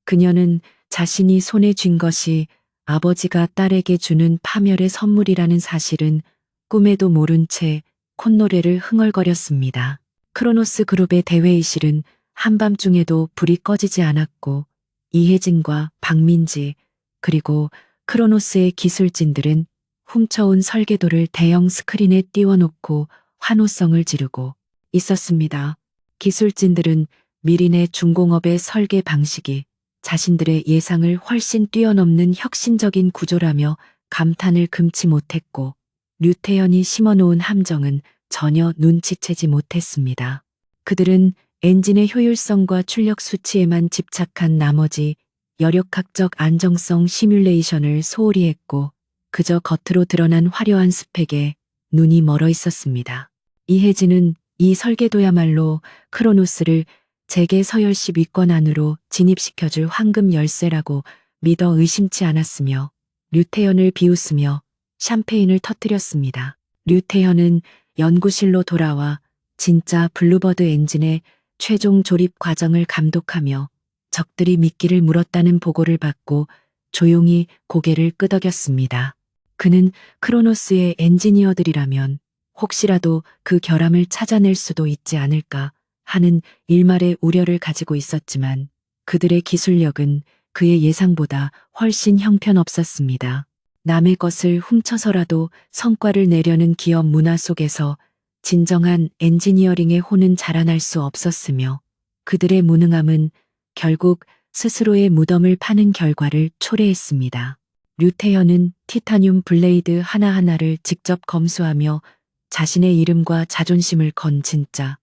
그녀는 자신이 손에 쥔 것이 아버지가 딸에게 주는 파멸의 선물이라는 사실은 꿈에도 모른 채 콧노래를 흥얼거렸습니다. 크로노스 그룹의 대회의실은 한밤중에도 불이 꺼지지 않았고 이혜진과 박민지 그리고 크로노스의 기술진들은 훔쳐온 설계도를 대형 스크린에 띄워놓고 환호성을 지르고 있었습니다. 기술진들은 미린의 중공업의 설계 방식이 자신들의 예상을 훨씬 뛰어넘는 혁신적인 구조라며 감탄을 금치 못했고 류태현이 심어놓은 함정은 전혀 눈치채지 못했습니다. 그들은 엔진의 효율성과 출력 수치에만 집착한 나머지 여력학적 안정성 시뮬레이션을 소홀히 했고 그저 겉으로 드러난 화려한 스펙에 눈이 멀어 있었습니다. 이혜진은 이 설계도야말로 크로노스를 재계 서열시 위권 안으로 진입시켜줄 황금 열쇠라고 믿어 의심치 않았으며 류태현을 비웃으며 샴페인을 터뜨렸습니다. 류태현은 연구실로 돌아와 진짜 블루버드 엔진의 최종 조립 과정을 감독하며 적들이 미끼를 물었다는 보고를 받고 조용히 고개를 끄덕였습니다. 그는 크로노스의 엔지니어들이라면 혹시라도 그 결함을 찾아낼 수도 있지 않을까 하는 일말의 우려를 가지고 있었지만 그들의 기술력은 그의 예상보다 훨씬 형편없었습니다. 남의 것을 훔쳐서라도 성과를 내려는 기업 문화 속에서 진정한 엔지니어링의 혼은 자라날 수 없었으며 그들의 무능함은 결국 스스로의 무덤을 파는 결과를 초래했습니다. 류태현은 티타늄 블레이드 하나하나를 직접 검수하며 자신의 이름과 자존심을 건 진짜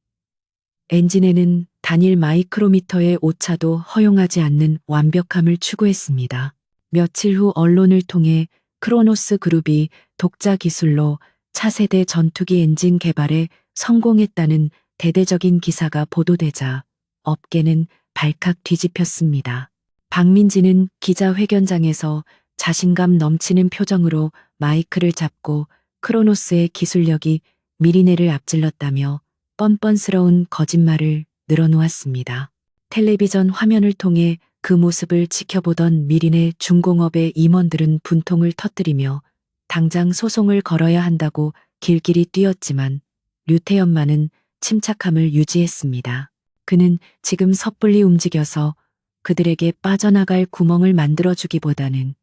엔진에는 단일 마이크로미터의 오차도 허용하지 않는 완벽함을 추구했습니다. 며칠 후 언론을 통해 크로노스 그룹이 독자 기술로 차세대 전투기 엔진 개발에 성공했다는 대대적인 기사가 보도되자 업계는 발칵 뒤집혔습니다. 박민지는 기자회견장에서 자신감 넘치는 표정으로 마이크를 잡고 크로노스의 기술력이 미리네를 앞질렀다며 뻔뻔스러운 거짓말을 늘어놓았습니다. 텔레비전 화면을 통해 그 모습을 지켜보던 미린의 중공업의 임원들은 분통을 터뜨리며 당장 소송을 걸어야 한다고 길길이 뛰었지만 류태현만은 침착함을 유지했습니다. 그는 지금 섣불리 움직여서 그들에게 빠져나갈 구멍을 만들어주기보다는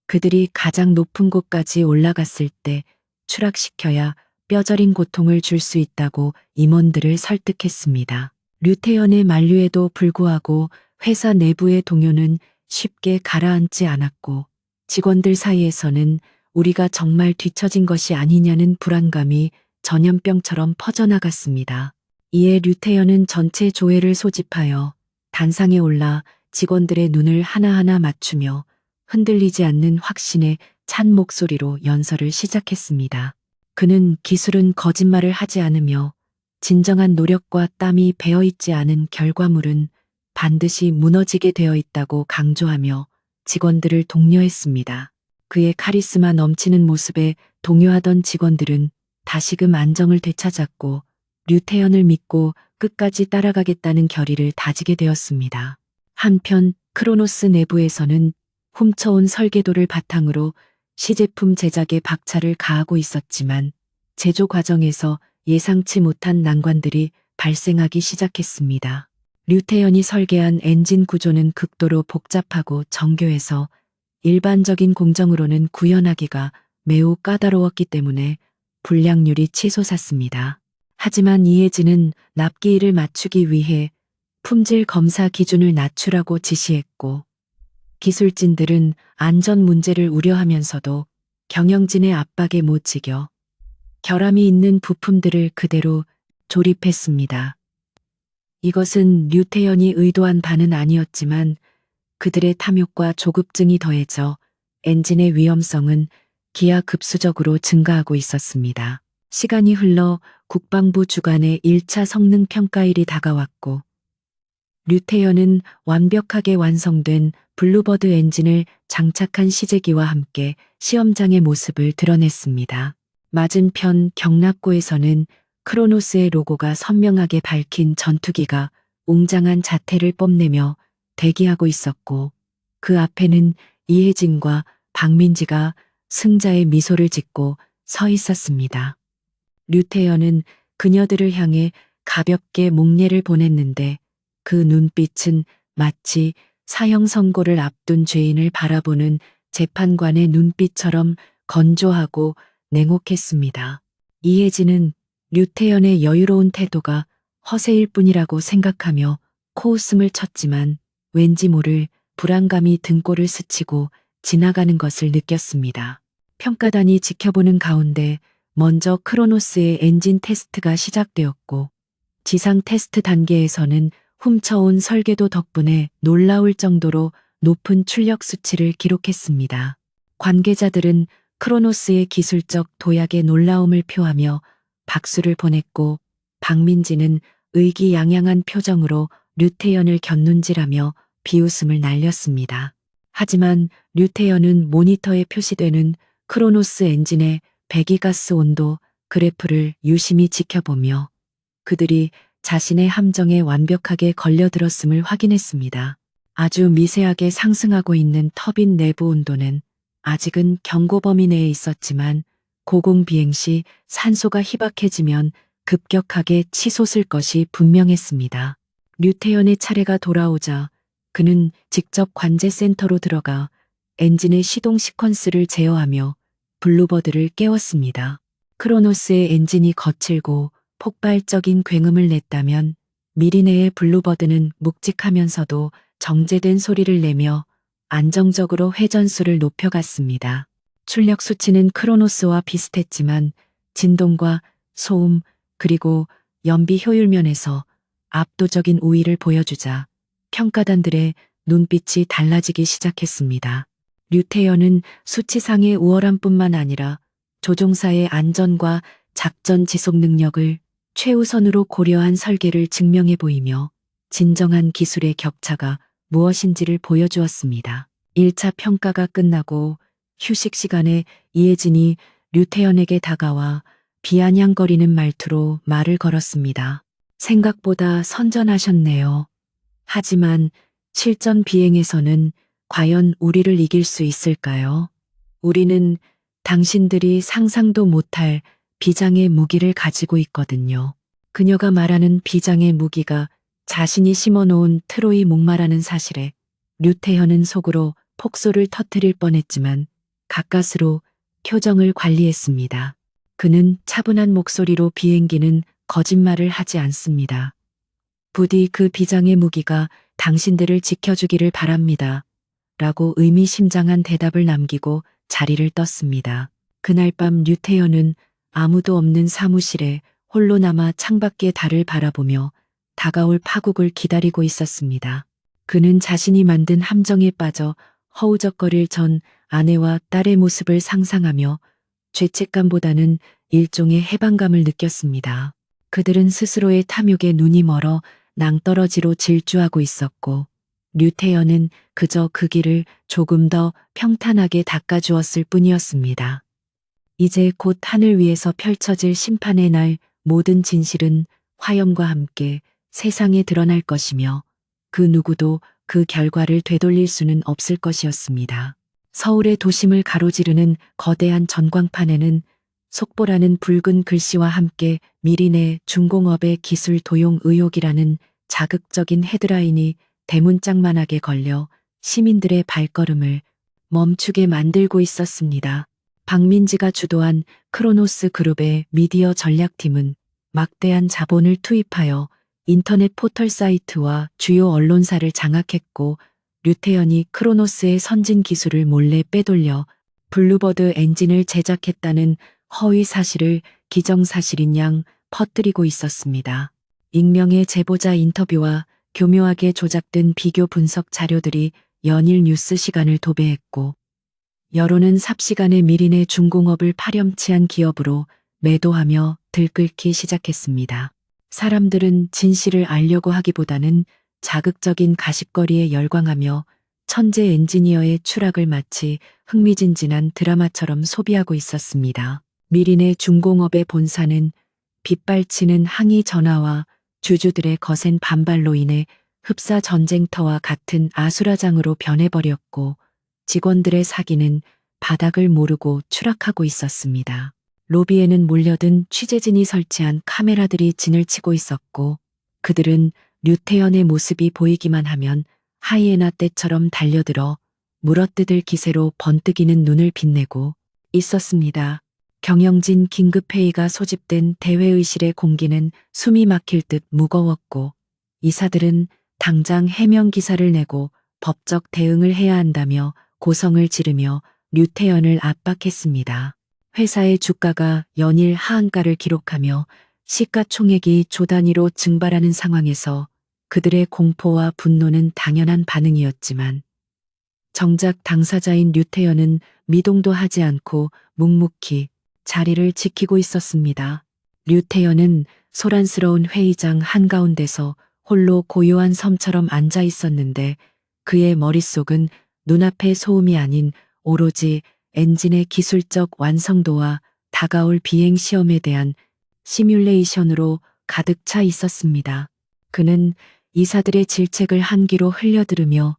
그들이 가장 높은 곳까지 올라갔을 때 추락시켜야 뼈저린 고통을 줄 수 있다고 임원들을 설득했습니다. 류태연의 만류에도 불구하고 회사 내부의 동요는 쉽게 가라앉지 않았고 직원들 사이에서는 우리가 정말 뒤처진 것이 아니냐는 불안감이 전염병처럼 퍼져나갔습니다. 이에 류태연은 전체 조회를 소집하여 단상에 올라 직원들의 눈을 하나하나 맞추며 흔들리지 않는 확신에 찬 목소리로 연설을 시작했습니다. 그는 기술은 거짓말을 하지 않으며 진정한 노력과 땀이 배어있지 않은 결과물은 반드시 무너지게 되어 있다고 강조하며 직원들을 독려했습니다. 그의 카리스마 넘치는 모습에 동요하던 직원들은 다시금 안정을 되찾았고 류태연을 믿고 끝까지 따라가겠다는 결의를 다지게 되었습니다. 한편 크로노스 내부에서는 훔쳐온 설계도를 바탕으로 시제품 제작에 박차를 가하고 있었지만 제조 과정에서 예상치 못한 난관들이 발생하기 시작했습니다. 류태연이 설계한 엔진 구조는 극도로 복잡하고 정교해서 일반적인 공정으로는 구현하기가 매우 까다로웠기 때문에 불량률이 치솟았습니다. 하지만 이혜진은 납기일을 맞추기 위해 품질 검사 기준을 낮추라고 지시했고 기술진들은 안전 문제를 우려하면서도 경영진의 압박에 못 지겨 결함이 있는 부품들을 그대로 조립했습니다. 이것은 류태연이 의도한 바는 아니었지만 그들의 탐욕과 조급증이 더해져 엔진의 위험성은 기하급수적으로 증가하고 있었습니다. 시간이 흘러 국방부 주관의 1차 성능 평가일이 다가왔고 류태연은 완벽하게 완성된 블루버드 엔진을 장착한 시제기와 함께 시험장의 모습을 드러냈습니다. 맞은편 경납고에서는 크로노스의 로고가 선명하게 밝힌 전투기가 웅장한 자태를 뽐내며 대기하고 있었고 그 앞에는 이혜진과 박민지가 승자의 미소를 짓고 서 있었습니다. 류태연은 그녀들을 향해 가볍게 목례를 보냈는데 그 눈빛은 마치 사형 선고를 앞둔 죄인을 바라보는 재판관의 눈빛처럼 건조하고 냉혹했습니다. 이혜진은 류태연의 여유로운 태도가 허세일 뿐이라고 생각하며 코웃음을 쳤지만 왠지 모를 불안감이 등골을 스치고 지나가는 것을 느꼈습니다. 평가단이 지켜보는 가운데 먼저 크로노스의 엔진 테스트가 시작되었고 지상 테스트 단계에서는 훔쳐온 설계도 덕분에 놀라울 정도로 높은 출력 수치를 기록했습니다. 관계자들은 크로노스의 기술적 도약에 놀라움을 표하며 박수를 보냈고 박민지는 의기양양한 표정으로 류태연을 곁눈질하며 비웃음을 날렸습니다. 하지만 류태연은 모니터에 표시되는 크로노스 엔진의 배기가스 온도 그래프를 유심히 지켜보며 그들이 자신의 함정에 완벽하게 걸려들었음을 확인했습니다. 아주 미세하게 상승하고 있는 터빈 내부 온도는 아직은 경고 범위 내에 있었지만 고공 비행 시 산소가 희박해지면 급격하게 치솟을 것이 분명했습니다. 류태연의 차례가 돌아오자 그는 직접 관제센터로 들어가 엔진의 시동 시퀀스를 제어하며 블루버드를 깨웠습니다. 크로노스의 엔진이 거칠고 폭발적인 굉음을 냈다면 미리네의 블루버드는 묵직하면서도 정제된 소리를 내며 안정적으로 회전수를 높여갔습니다. 출력 수치는 크로노스와 비슷했지만 진동과 소음 그리고 연비 효율 면에서 압도적인 우위를 보여주자 평가단들의 눈빛이 달라지기 시작했습니다. 류태연은 수치상의 우월함뿐만 아니라 조종사의 안전과 작전 지속 능력을 최우선으로 고려한 설계를 증명해 보이며 진정한 기술의 격차가 무엇인지를 보여주었습니다. 1차 평가가 끝나고 휴식 시간에 이혜진이 류태연에게 다가와 비아냥거리는 말투로 말을 걸었습니다. 생각보다 선전하셨네요. 하지만 실전 비행에서는 과연 우리를 이길 수 있을까요? 우리는 당신들이 상상도 못할 비장의 무기를 가지고 있거든요. 그녀가 말하는 비장의 무기가 자신이 심어놓은 트로이 목마라는 사실에 류태현은 속으로 폭소를 터뜨릴 뻔했지만 가까스로 표정을 관리했습니다. 그는 차분한 목소리로 비행기는 거짓말을 하지 않습니다. 부디 그 비장의 무기가 당신들을 지켜주기를 바랍니다. 라고 의미심장한 대답을 남기고 자리를 떴습니다. 그날 밤 류태현은 아무도 없는 사무실에 홀로 남아 창밖의 달을 바라보며 다가올 파국을 기다리고 있었습니다. 그는 자신이 만든 함정에 빠져 허우적거릴 전 아내와 딸의 모습을 상상하며 죄책감보다는 일종의 해방감을 느꼈습니다. 그들은 스스로의 탐욕에 눈이 멀어 낭떠러지로 질주하고 있었고 류태현은 그저 그 길을 조금 더 평탄하게 닦아주었을 뿐이었습니다. 이제 곧 하늘 위에서 펼쳐질 심판의 날 모든 진실은 화염과 함께 세상에 드러날 것이며 그 누구도 그 결과를 되돌릴 수는 없을 것이었습니다. 서울의 도심을 가로지르는 거대한 전광판에는 속보라는 붉은 글씨와 함께 미린의 중공업의 기술 도용 의혹이라는 자극적인 헤드라인이 대문짝만하게 걸려 시민들의 발걸음을 멈추게 만들고 있었습니다. 박민지가 주도한 크로노스 그룹의 미디어 전략팀은 막대한 자본을 투입하여 인터넷 포털 사이트와 주요 언론사를 장악했고 류태현이 크로노스의 선진 기술을 몰래 빼돌려 블루버드 엔진을 제작했다는 허위 사실을 기정사실인 양 퍼뜨리고 있었습니다. 익명의 제보자 인터뷰와 교묘하게 조작된 비교 분석 자료들이 연일 뉴스 시간을 도배했고 여론은 삽시간에 미린의 중공업을 파렴치한 기업으로 매도하며 들끓기 시작했습니다. 사람들은 진실을 알려고 하기보다는 자극적인 가십거리에 열광하며 천재 엔지니어의 추락을 마치 흥미진진한 드라마처럼 소비하고 있었습니다. 미린의 중공업의 본사는 빗발치는 항의 전화와 주주들의 거센 반발로 인해 흡사 전쟁터와 같은 아수라장으로 변해버렸고 직원들의 사기는 바닥을 모르고 추락하고 있었습니다. 로비에는 몰려든 취재진이 설치한 카메라들이 진을 치고 있었고 그들은 류태현의 모습이 보이기만 하면 하이에나 떼처럼 달려들어 물어뜯을 기세로 번뜩이는 눈을 빛내고 있었습니다. 경영진 긴급회의가 소집된 대회의실의 공기는 숨이 막힐 듯 무거웠고 이사들은 당장 해명 기사를 내고 법적 대응을 해야 한다며 고성을 지르며 류태현을 압박했습니다. 회사의 주가가 연일 하한가를 기록하며 시가총액이 조 단위로 증발하는 상황에서 그들의 공포와 분노는 당연한 반응이었지만 정작 당사자인 류태현은 미동도 하지 않고 묵묵히 자리를 지키고 있었습니다. 류태현은 소란스러운 회의장 한가운데서 홀로 고요한 섬처럼 앉아 있었는데 그의 머릿속은 눈앞의 소음이 아닌 오로지 엔진의 기술적 완성도와 다가올 비행 시험에 대한 시뮬레이션으로 가득 차 있었습니다. 그는 이사들의 질책을 한 귀로 흘려들으며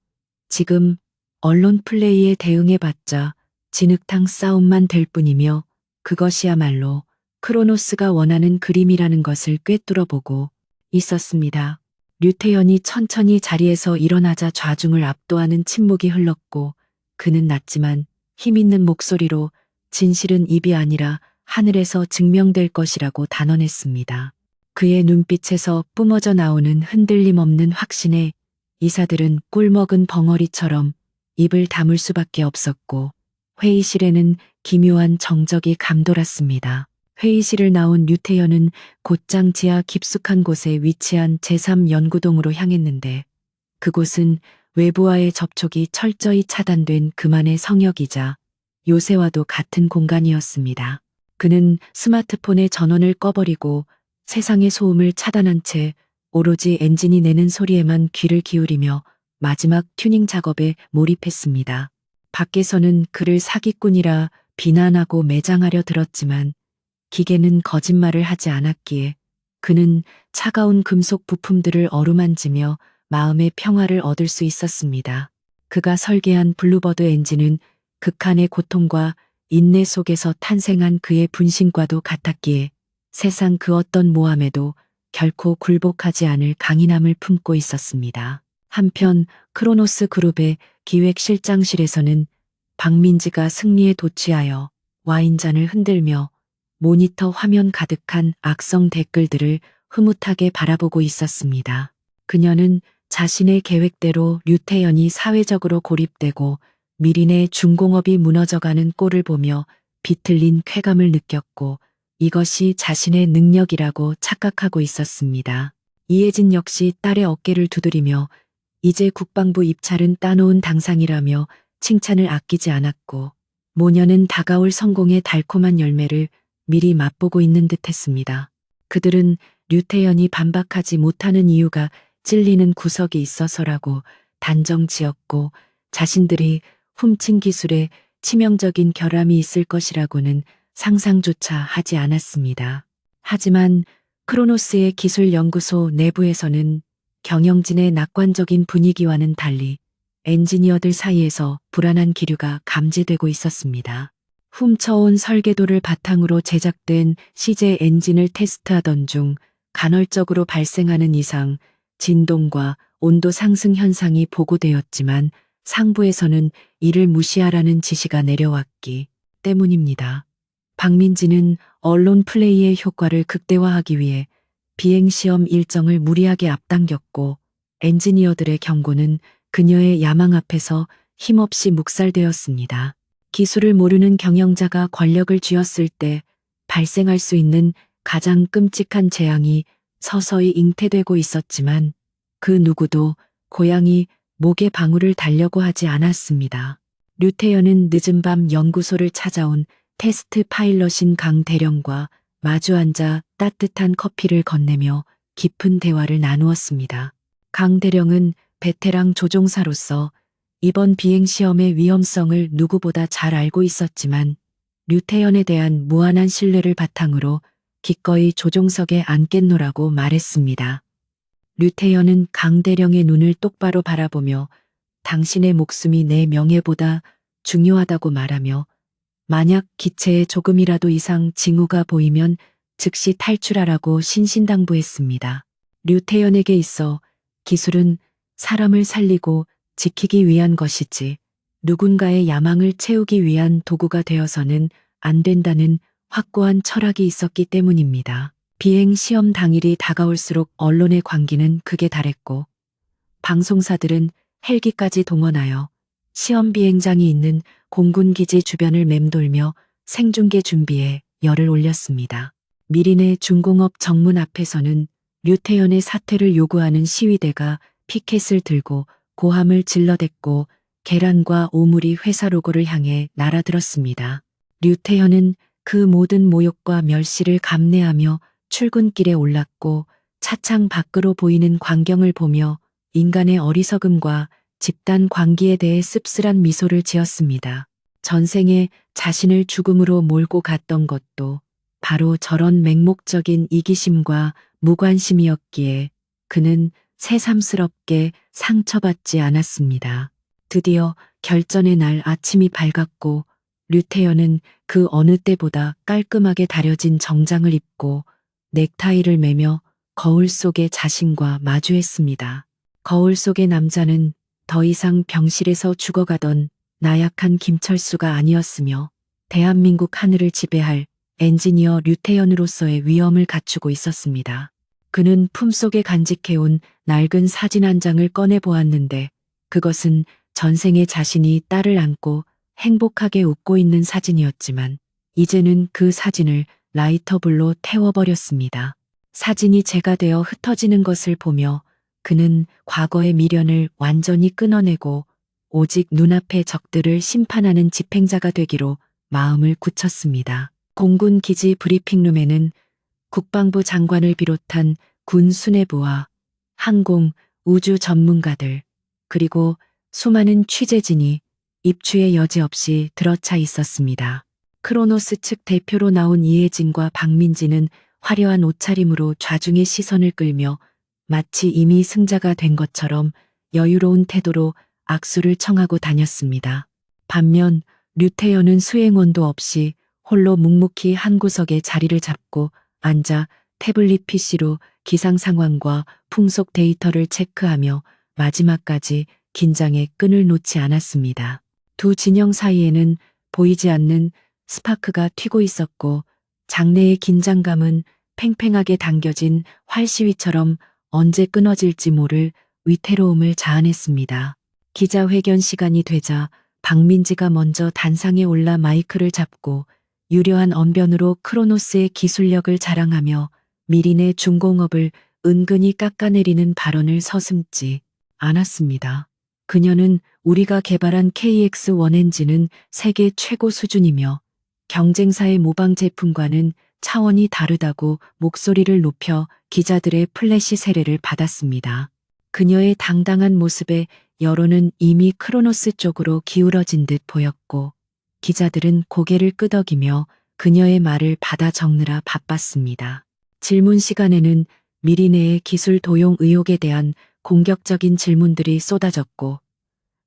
지금 언론 플레이에 대응해봤자 진흙탕 싸움만 될 뿐이며 그것이야말로 크로노스가 원하는 그림이라는 것을 꿰뚫어보고 있었습니다. 류태현이 천천히 자리에서 일어나자 좌중을 압도하는 침묵이 흘렀고 그는 낮지만 힘있는 목소리로 진실은 입이 아니라 하늘에서 증명될 것이라고 단언했습니다. 그의 눈빛에서 뿜어져 나오는 흔들림 없는 확신에 이사들은 꿀먹은 벙어리처럼 입을 다물 수밖에 없었고 회의실에는 기묘한 정적이 감돌았습니다. 회의실을 나온 류태현은 곧장 지하 깊숙한 곳에 위치한 제3연구동으로 향했는데 그곳은 외부와의 접촉이 철저히 차단된 그만의 성역이자 요새와도 같은 공간이었습니다. 그는 스마트폰의 전원을 꺼버리고 세상의 소음을 차단한 채 오로지 엔진이 내는 소리에만 귀를 기울이며 마지막 튜닝 작업에 몰입했습니다. 밖에서는 그를 사기꾼이라 비난하고 매장하려 들었지만 기계는 거짓말을 하지 않았기에 그는 차가운 금속 부품들을 어루만지며 마음의 평화를 얻을 수 있었습니다. 그가 설계한 블루버드 엔진은 극한의 고통과 인내 속에서 탄생한 그의 분신과도 같았기에 세상 그 어떤 모함에도 결코 굴복하지 않을 강인함을 품고 있었습니다. 한편 크로노스 그룹의 기획실장실에서는 박민지가 승리에 도취하여 와인잔을 흔들며 모니터 화면 가득한 악성 댓글들을 흐뭇하게 바라보고 있었습니다. 그녀는 자신의 계획대로 류태연이 사회적으로 고립되고 미린의 중공업이 무너져가는 꼴을 보며 비틀린 쾌감을 느꼈고 이것이 자신의 능력이라고 착각하고 있었습니다. 이혜진 역시 딸의 어깨를 두드리며 이제 국방부 입찰은 따놓은 당상이라며 칭찬을 아끼지 않았고 모녀는 다가올 성공의 달콤한 열매를 미리 맛보고 있는 듯했습니다. 그들은 류태연이 반박하지 못하는 이유가 찔리는 구석이 있어서라고 단정 지었고 자신들이 훔친 기술에 치명적인 결함이 있을 것이라고는 상상조차 하지 않았습니다. 하지만 크로노스의 기술연구소 내부에서는 경영진의 낙관적인 분위기와는 달리 엔지니어들 사이에서 불안한 기류가 감지되고 있었습니다. 훔쳐온 설계도를 바탕으로 제작된 CJ 엔진을 테스트하던 중 간헐적으로 발생하는 이상, 진동과 온도 상승 현상이 보고되었지만 상부에서는 이를 무시하라는 지시가 내려왔기 때문입니다. 박민지는 언론 플레이의 효과를 극대화하기 위해 비행시험 일정을 무리하게 앞당겼고 엔지니어들의 경고는 그녀의 야망 앞에서 힘없이 묵살되었습니다. 기술을 모르는 경영자가 권력을 쥐었을 때 발생할 수 있는 가장 끔찍한 재앙이 서서히 잉태되고 있었지만 그 누구도 고양이 목에 방울을 달려고 하지 않았습니다. 류태연은 늦은 밤 연구소를 찾아온 테스트 파일럿인 강 대령과 마주 앉아 따뜻한 커피를 건네며 깊은 대화를 나누었습니다. 강 대령은 베테랑 조종사로서 이번 비행시험의 위험성을 누구보다 잘 알고 있었지만 류태연에 대한 무한한 신뢰를 바탕으로 기꺼이 조종석에 앉겠노라고 말했습니다. 류태연은 강 대령의 눈을 똑바로 바라보며 당신의 목숨이 내 명예보다 중요하다고 말하며 만약 기체에 조금이라도 이상 징후가 보이면 즉시 탈출하라고 신신당부했습니다. 류태연에게 있어 기술은 사람을 살리고 지키기 위한 것이지 누군가의 야망을 채우기 위한 도구가 되어서는 안 된다는 확고한 철학이 있었기 때문입니다. 비행 시험 당일이 다가올수록 언론의 관기는 극에 달했고 방송사들은 헬기까지 동원하여 시험 비행장이 있는 공군기지 주변을 맴돌며 생중계 준비에 열을 올렸습니다. 미린의 중공업 정문 앞에서는 류태연의 사퇴를 요구하는 시위대가 피켓을 들고 고함을 질러댔고 계란과 오물이 회사 로고를 향해 날아들었습니다. 류태연은 그 모든 모욕과 멸시를 감내하며 출근길에 올랐고 차창 밖으로 보이는 광경을 보며 인간의 어리석음과 집단 관계에 대해 씁쓸한 미소를 지었습니다. 전생에 자신을 죽음으로 몰고 갔던 것도 바로 저런 맹목적인 이기심과 무관심이었기에 그는 새삼스럽게 상처받지 않았습니다. 드디어 결전의 날 아침이 밝았고 류태연은 그 어느 때보다 깔끔하게 다려진 정장을 입고 넥타이를 매며 거울 속의 자신과 마주했습니다. 거울 속의 남자는 더 이상 병실에서 죽어가던 나약한 김철수가 아니었으며 대한민국 하늘을 지배할 엔지니어 류태연으로서의 위엄을 갖추고 있었습니다. 그는 품속에 간직해온 낡은 사진 한 장을 꺼내보았는데 그것은 전생에 자신이 딸을 안고 행복하게 웃고 있는 사진이었지만 이제는 그 사진을 라이터불로 태워버렸습니다. 사진이 재가 되어 흩어지는 것을 보며 그는 과거의 미련을 완전히 끊어내고 오직 눈앞의 적들을 심판하는 집행자가 되기로 마음을 굳혔습니다. 공군 기지 브리핑룸에는 국방부 장관을 비롯한 군 수뇌부와 항공, 우주 전문가들, 그리고 수많은 취재진이 입추의 여지 없이 들어차 있었습니다. 크로노스 측 대표로 나온 이혜진과 박민지는 화려한 옷차림으로 좌중의 시선을 끌며 마치 이미 승자가 된 것처럼 여유로운 태도로 악수를 청하고 다녔습니다. 반면 류태연은 수행원도 없이 홀로 묵묵히 한 구석에 자리를 잡고 앉아 태블릿 PC로 기상 상황과 풍속 데이터를 체크하며 마지막까지 긴장의 끈을 놓지 않았습니다. 두 진영 사이에는 보이지 않는 스파크가 튀고 있었고 장내의 긴장감은 팽팽하게 당겨진 활시위처럼 언제 끊어질지 모를 위태로움을 자아냈습니다. 기자회견 시간이 되자 박민지가 먼저 단상에 올라 마이크를 잡고 유려한 언변으로 크로노스의 기술력을 자랑하며 미린의 중공업을 은근히 깎아내리는 발언을 서슴지 않았습니다. 그녀는 우리가 개발한 KX1 엔진은 세계 최고 수준이며 경쟁사의 모방 제품과는 차원이 다르다고 목소리를 높여 기자들의 플래시 세례를 받았습니다. 그녀의 당당한 모습에 여론은 이미 크로노스 쪽으로 기울어진 듯 보였고 기자들은 고개를 끄덕이며 그녀의 말을 받아 적느라 바빴습니다. 질문 시간에는 미리네의 기술 도용 의혹에 대한 공격적인 질문들이 쏟아졌고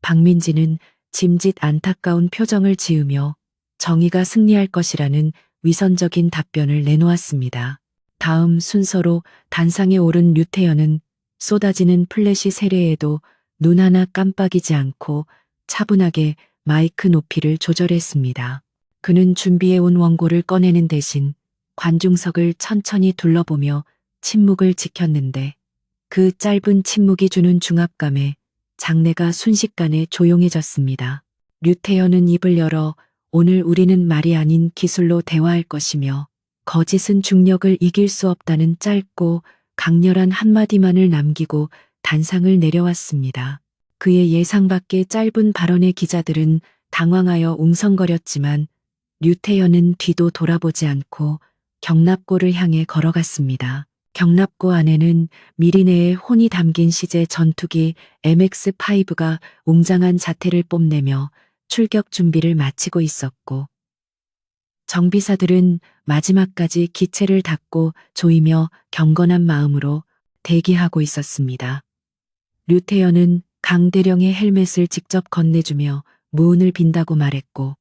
박민지는 짐짓 안타까운 표정을 지으며 정의가 승리할 것이라는 위선적인 답변을 내놓았습니다. 다음 순서로 단상에 오른 류태현은 쏟아지는 플래시 세례에도 눈 하나 깜빡이지 않고 차분하게 마이크 높이를 조절했습니다. 그는 준비해온 원고를 꺼내는 대신 관중석을 천천히 둘러보며 침묵을 지켰는데 그 짧은 침묵이 주는 중압감에 장내가 순식간에 조용해졌습니다. 류태현은 입을 열어 오늘 우리는 말이 아닌 기술로 대화할 것이며 거짓은 중력을 이길 수 없다는 짧고 강렬한 한마디만을 남기고 단상을 내려왔습니다. 그의 예상 밖의 짧은 발언에 기자들은 당황하여 웅성거렸지만 류태현은 뒤도 돌아보지 않고 경납고를 향해 걸어갔습니다. 경납고 안에는 미리네의 혼이 담긴 시제 전투기 MX5가 웅장한 자태를 뽐내며 출격 준비를 마치고 있었고 정비사들은 마지막까지 기체를 닫고 조이며 경건한 마음으로 대기하고 있었습니다. 류태현은 강대령의 헬멧을 직접 건네주며 무운을 빈다고 말했고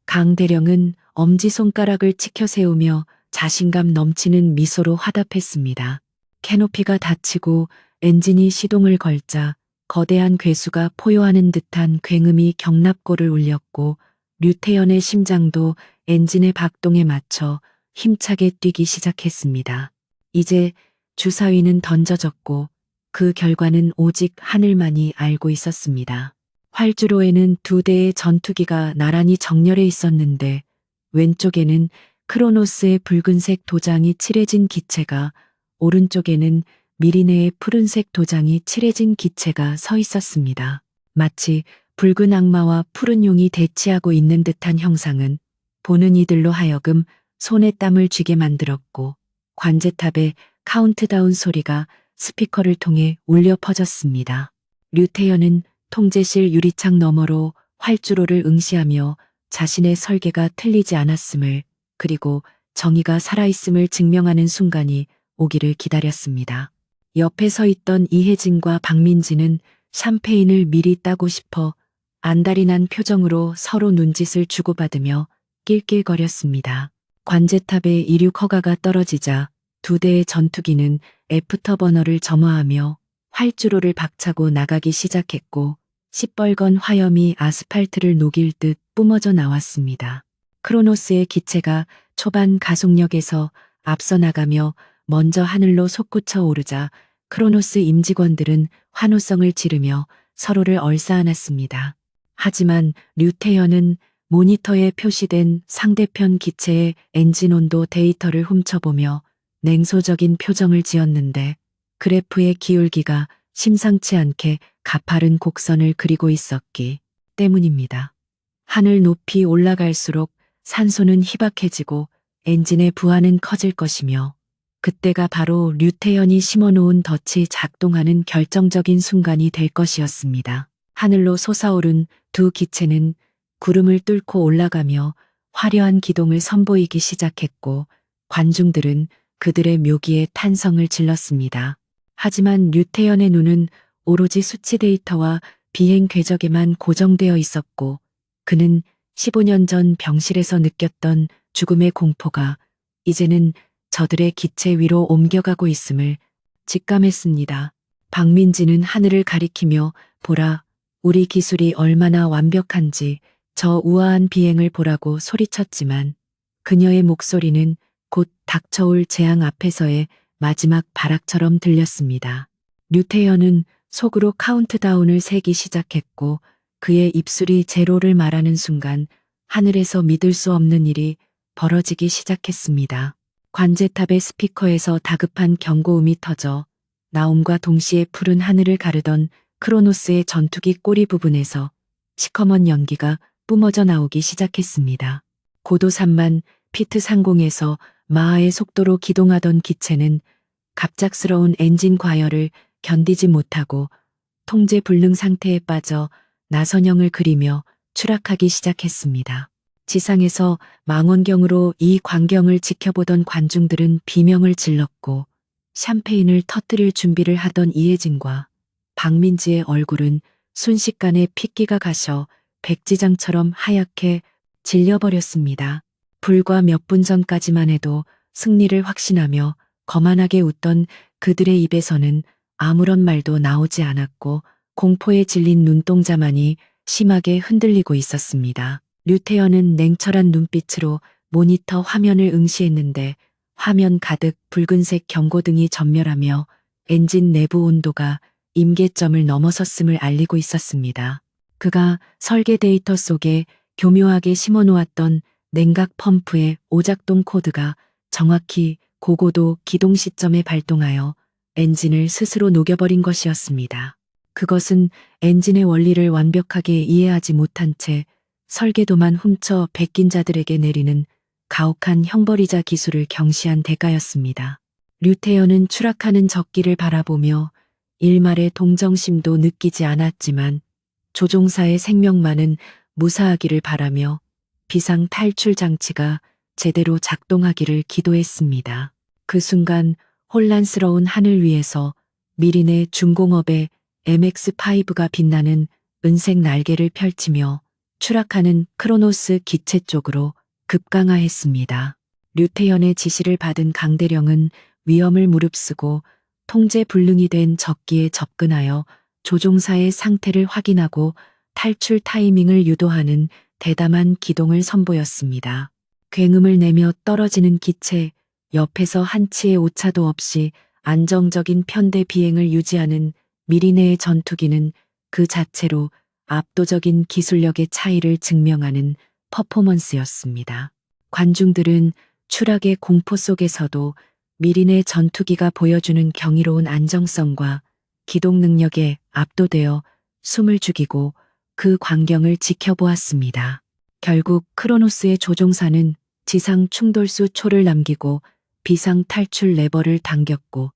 강대령은 엄지손가락을 치켜 세우며 자신감 넘치는 미소로 화답했습니다. 캐노피가 닫히고 엔진이 시동을 걸자 거대한 괴수가 포효하는 듯한 굉음이 경납고를 울렸고 류태현의 심장도 엔진의 박동에 맞춰 힘차게 뛰기 시작했습니다. 이제 주사위는 던져졌고 그 결과는 오직 하늘만이 알고 있었습니다. 활주로에는 2대의 전투기가 나란히 정렬해 있었는데 왼쪽에는 크로노스의 붉은색 도장이 칠해진 기체가 오른쪽에는 미리네의 푸른색 도장이 칠해진 기체가 서 있었습니다. 마치 붉은 악마와 푸른 용이 대치하고 있는 듯한 형상은 보는 이들로 하여금 손에 땀을 쥐게 만들었고 관제탑의 카운트다운 소리가 스피커를 통해 울려 퍼졌습니다. 류태현은 통제실 유리창 너머로 활주로를 응시하며 자신의 설계가 틀리지 않았음을 그리고 정의가 살아있음을 증명하는 순간이 오기를 기다렸습니다. 옆에 서 있던 이혜진과 박민지는 샴페인을 미리 따고 싶어 안달이 난 표정으로 서로 눈짓을 주고받으며 낄낄거렸습니다. 관제탑의 이륙 허가가 떨어지자 2대의 전투기는 애프터버너를 점화하며 활주로를 박차고 나가기 시작했고 시뻘건 화염이 아스팔트를 녹일 듯 뿜어져 나왔습니다. 크로노스의 기체가 초반 가속력에서 앞서 나가며 먼저 하늘로 솟구쳐 오르자 크로노스 임직원들은 환호성을 지르며 서로를 얼싸안았습니다. 하지만 류태현은 모니터에 표시된 상대편 기체의 엔진 온도 데이터를 훔쳐보며 냉소적인 표정을 지었는데 그래프의 기울기가 심상치 않게 가파른 곡선을 그리고 있었기 때문입니다. 하늘 높이 올라갈수록 산소는 희박해지고 엔진의 부하는 커질 것이며 그때가 바로 류태현이 심어놓은 덫이 작동하는 결정적인 순간이 될 것이었습니다. 하늘로 솟아오른 2 기체는 구름을 뚫고 올라가며 화려한 기동을 선보이기 시작했고 관중들은 그들의 묘기에 탄성을 질렀습니다. 하지만 류태현의 눈은 오로지 수치 데이터와 비행 궤적에만 고정되어 있었고 그는 15년 전 병실에서 느꼈던 죽음의 공포가 이제는 저들의 기체 위로 옮겨가고 있음을 직감했습니다. 박민지는 하늘을 가리키며 보라, 우리 기술이 얼마나 완벽한지 저 우아한 비행을 보라고 소리쳤지만 그녀의 목소리는 곧 닥쳐올 재앙 앞에서의 마지막 발악처럼 들렸습니다. 류태현은 속으로 카운트다운을 세기 시작했고 그의 입술이 제로를 말하는 순간 하늘에서 믿을 수 없는 일이 벌어지기 시작했습니다. 관제탑의 스피커에서 다급한 경고음이 터져 나옴과 동시에 푸른 하늘을 가르던 크로노스의 전투기 꼬리 부분에서 시커먼 연기가 뿜어져 나오기 시작했습니다. 고도 3만 피트 상공에서 마하의 속도로 기동하던 기체는 갑작스러운 엔진 과열을 견디지 못하고 통제 불능 상태에 빠져 나선형을 그리며 추락하기 시작했습니다. 지상에서 망원경으로 이 광경을 지켜보던 관중들은 비명을 질렀고 샴페인을 터뜨릴 준비를 하던 이혜진과 박민지의 얼굴은 순식간에 핏기가 가셔 백지장처럼 하얗게 질려버렸습니다. 불과 몇 분 전까지만 해도 승리를 확신하며 거만하게 웃던 그들의 입에서는 아무런 말도 나오지 않았고 공포에 질린 눈동자만이 심하게 흔들리고 있었습니다. 류태현은 냉철한 눈빛으로 모니터 화면을 응시했는데 화면 가득 붉은색 경고등이 전멸하며 엔진 내부 온도가 임계점을 넘어섰음을 알리고 있었습니다. 그가 설계 데이터 속에 교묘하게 심어놓았던 냉각 펌프의 오작동 코드가 정확히 고고도 기동 시점에 발동하여 엔진을 스스로 녹여버린 것이었습니다. 그것은 엔진의 원리를 완벽하게 이해하지 못한 채 설계도만 훔쳐 베낀 자들에게 내리는 가혹한 형벌이자 기술을 경시한 대가였습니다. 류태현은 추락하는 적기를 바라보며 일말의 동정심도 느끼지 않았지만 조종사의 생명만은 무사하기를 바라며 비상 탈출 장치가 제대로 작동하기를 기도했습니다. 그 순간 혼란스러운 하늘 위에서 미린의 중공업의 MX5가 빛나는 은색 날개를 펼치며 추락하는 크로노스 기체 쪽으로 급강하했습니다. 류태현의 지시를 받은 강대령은 위험을 무릅쓰고 통제 불능이 된 적기에 접근하여 조종사의 상태를 확인하고 탈출 타이밍을 유도하는 대담한 기동을 선보였습니다. 굉음을 내며 떨어지는 기체, 옆에서 한치의 오차도 없이 안정적인 편대 비행을 유지하는 미리네의 전투기는 그 자체로 압도적인 기술력의 차이를 증명하는 퍼포먼스였습니다. 관중들은 추락의 공포 속에서도 미리네 전투기가 보여주는 경이로운 안정성과 기동 능력에 압도되어 숨을 죽이고 그 광경을 지켜보았습니다. 결국 크로노스의 조종사는 지상 충돌수 초를 남기고 비상 탈출 레버를 당겼고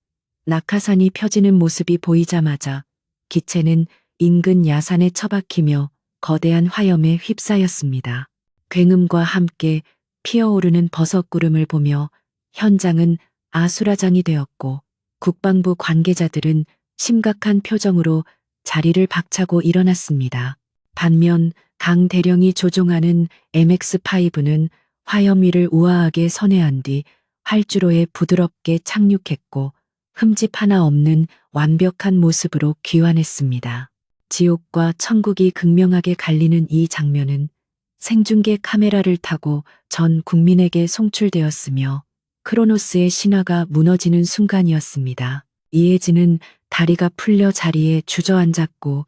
낙하산이 펴지는 모습이 보이자마자 기체는 인근 야산에 처박히며 거대한 화염에 휩싸였습니다. 굉음과 함께 피어오르는 버섯구름을 보며 현장은 아수라장이 되었고 국방부 관계자들은 심각한 표정으로 자리를 박차고 일어났습니다. 반면 강 대령이 조종하는 MX5는 화염 위를 우아하게 선회한 뒤 활주로에 부드럽게 착륙했고 흠집 하나 없는 완벽한 모습으로 귀환했습니다. 지옥과 천국이 극명하게 갈리는 이 장면은 생중계 카메라를 타고 전 국민에게 송출되었으며 크로노스의 신화가 무너지는 순간이었습니다. 이혜진은 다리가 풀려 자리에 주저앉았고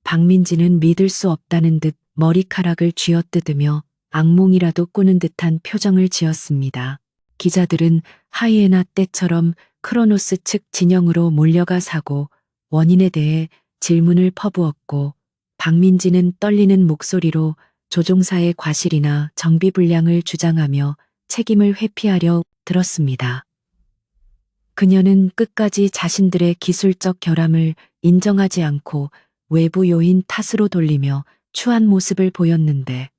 박민지는 믿을 수 없다는 듯 머리카락을 쥐어뜯으며 악몽이라도 꾸는 듯한 표정을 지었습니다. 기자들은 하이에나 떼처럼 크로노스 측 진영으로 몰려가 사고 원인에 대해 질문을 퍼부었고 박민지는 떨리는 목소리로 조종사의 과실이나 정비 불량을 주장하며 책임을 회피하려 들었습니다. 그녀는 끝까지 자신들의 기술적 결함을 인정하지 않고 외부 요인 탓으로 돌리며 추한 모습을 보였는데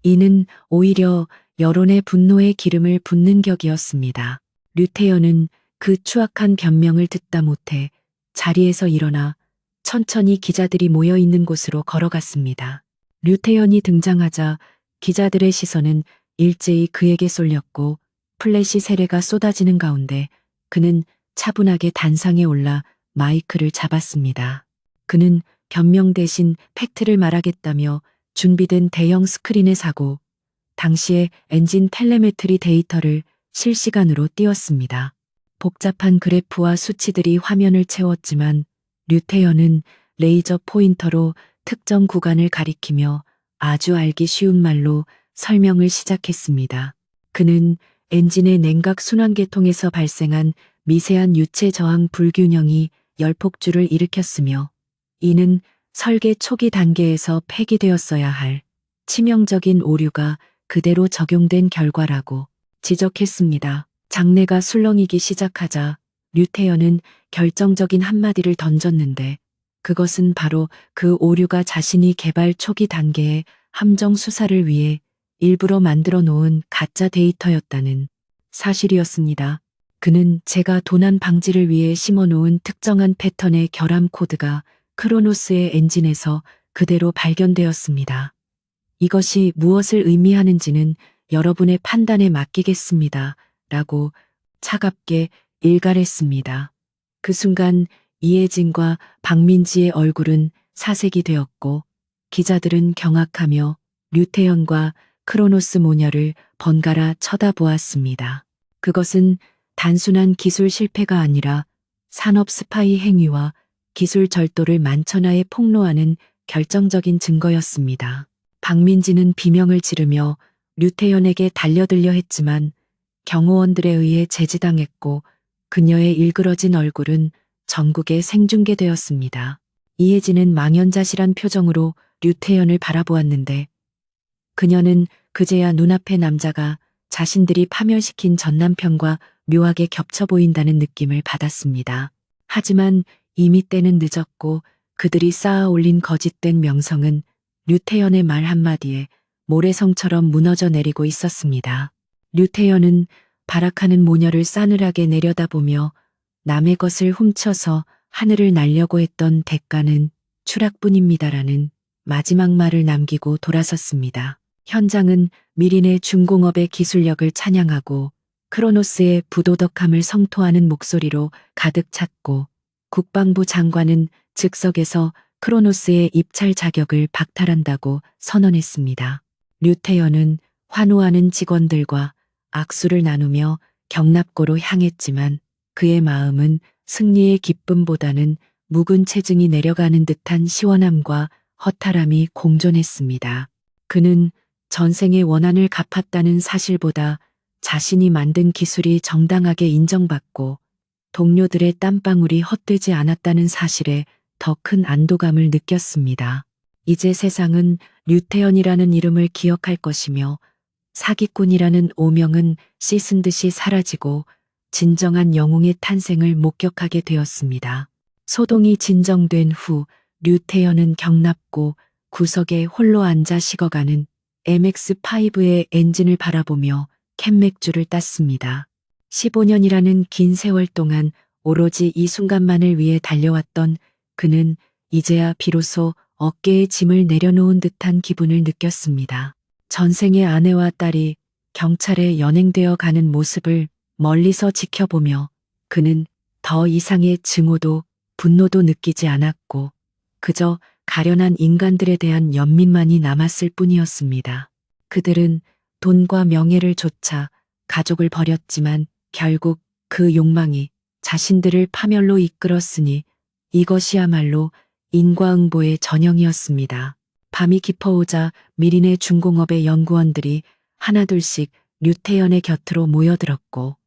이는 오히려 여론의 분노에 기름을 붓는 격이었습니다. 류태현은 그 추악한 변명을 듣다 못해 자리에서 일어나 천천히 기자들이 모여 있는 곳으로 걸어갔습니다. 류태현이 등장하자 기자들의 시선은 일제히 그에게 쏠렸고 플래시 세례가 쏟아지는 가운데 그는 차분하게 단상에 올라 마이크를 잡았습니다. 그는 변명 대신 팩트를 말하겠다며 준비된 대형 스크린에 사고 당시의 엔진 텔레메트리 데이터를 실시간으로 띄웠습니다. 복잡한 그래프와 수치들이 화면을 채웠지만 류태현은 레이저 포인터로 특정 구간을 가리키며 아주 알기 쉬운 말로 설명을 시작했습니다. 그는 엔진의 냉각 순환계통에서 발생한 미세한 유체 저항 불균형이 열폭주를 일으켰으며 이는 설계 초기 단계에서 폐기되었어야 할 치명적인 오류가 그대로 적용된 결과라고 지적했습니다. 장내가 술렁이기 시작하자 류태현은 결정적인 한마디를 던졌는데 그것은 바로 그 오류가 자신이 개발 초기 단계의 함정 수사를 위해 일부러 만들어 놓은 가짜 데이터였다는 사실이었습니다. 그는 제가 도난 방지를 위해 심어 놓은 특정한 패턴의 결함 코드가 크로노스의 엔진에서 그대로 발견되었습니다. 이것이 무엇을 의미하는지는 여러분의 판단에 맡기겠습니다. 라고 차갑게 일갈했습니다. 그 순간 이혜진과 박민지의 얼굴은 사색이 되었고 기자들은 경악하며 류태현과 크로노스 모녀를 번갈아 쳐다보았습니다. 그것은 단순한 기술 실패가 아니라 산업 스파이 행위와 기술 절도를 만천하에 폭로하는 결정적인 증거였습니다. 박민지는 비명을 지르며 류태현에게 달려들려 했지만 경호원들에 의해 제지당했고 그녀의 일그러진 얼굴은 전국에 생중계되었습니다. 이혜진은 망연자실한 표정으로 류태현을 바라보았는데 그녀는 그제야 눈앞의 남자가 자신들이 파멸시킨 전남편과 묘하게 겹쳐 보인다는 느낌을 받았습니다. 하지만 이미 때는 늦었고 그들이 쌓아 올린 거짓된 명성은 류태현의 말 한마디에 모래성처럼 무너져 내리고 있었습니다. 류태현은 발악하는 모녀를 싸늘하게 내려다보며 남의 것을 훔쳐서 하늘을 날려고 했던 대가는 추락뿐입니다라는 마지막 말을 남기고 돌아섰습니다. 현장은 미린의 중공업의 기술력을 찬양하고 크로노스의 부도덕함을 성토하는 목소리로 가득 찼고 국방부 장관은 즉석에서 크로노스의 입찰 자격을 박탈한다고 선언했습니다. 류태현은 환호하는 직원들과 악수를 나누며 경납고로 향했지만 그의 마음은 승리의 기쁨보다는 묵은 체증이 내려가는 듯한 시원함과 허탈함이 공존했습니다. 그는 전생의 원한을 갚았다는 사실보다 자신이 만든 기술이 정당하게 인정받고 동료들의 땀방울이 헛되지 않았다는 사실에 더 큰 안도감을 느꼈습니다. 이제 세상은 류태현이라는 이름을 기억할 것이며 사기꾼이라는 오명은 씻은 듯이 사라지고 진정한 영웅의 탄생을 목격하게 되었습니다. 소동이 진정된 후 류태현은 경납고 구석에 홀로 앉아 식어가는 MX5의 엔진을 바라보며 캔맥주를 땄습니다. 15년이라는 긴 세월 동안 오로지 이 순간만을 위해 달려왔던 그는 이제야 비로소 어깨에 짐을 내려놓은 듯한 기분을 느꼈습니다. 전생의 아내와 딸이 경찰에 연행되어 가는 모습을 멀리서 지켜보며 그는 더 이상의 증오도 분노도 느끼지 않았고 그저 가련한 인간들에 대한 연민만이 남았을 뿐이었습니다. 그들은 돈과 명예를 좇아 가족을 버렸지만 결국 그 욕망이 자신들을 파멸로 이끌었으니 이것이야말로 인과응보의 전형이었습니다. 밤이 깊어오자 미린의 중공업의 연구원들이 하나둘씩 류태현의 곁으로 모여들었고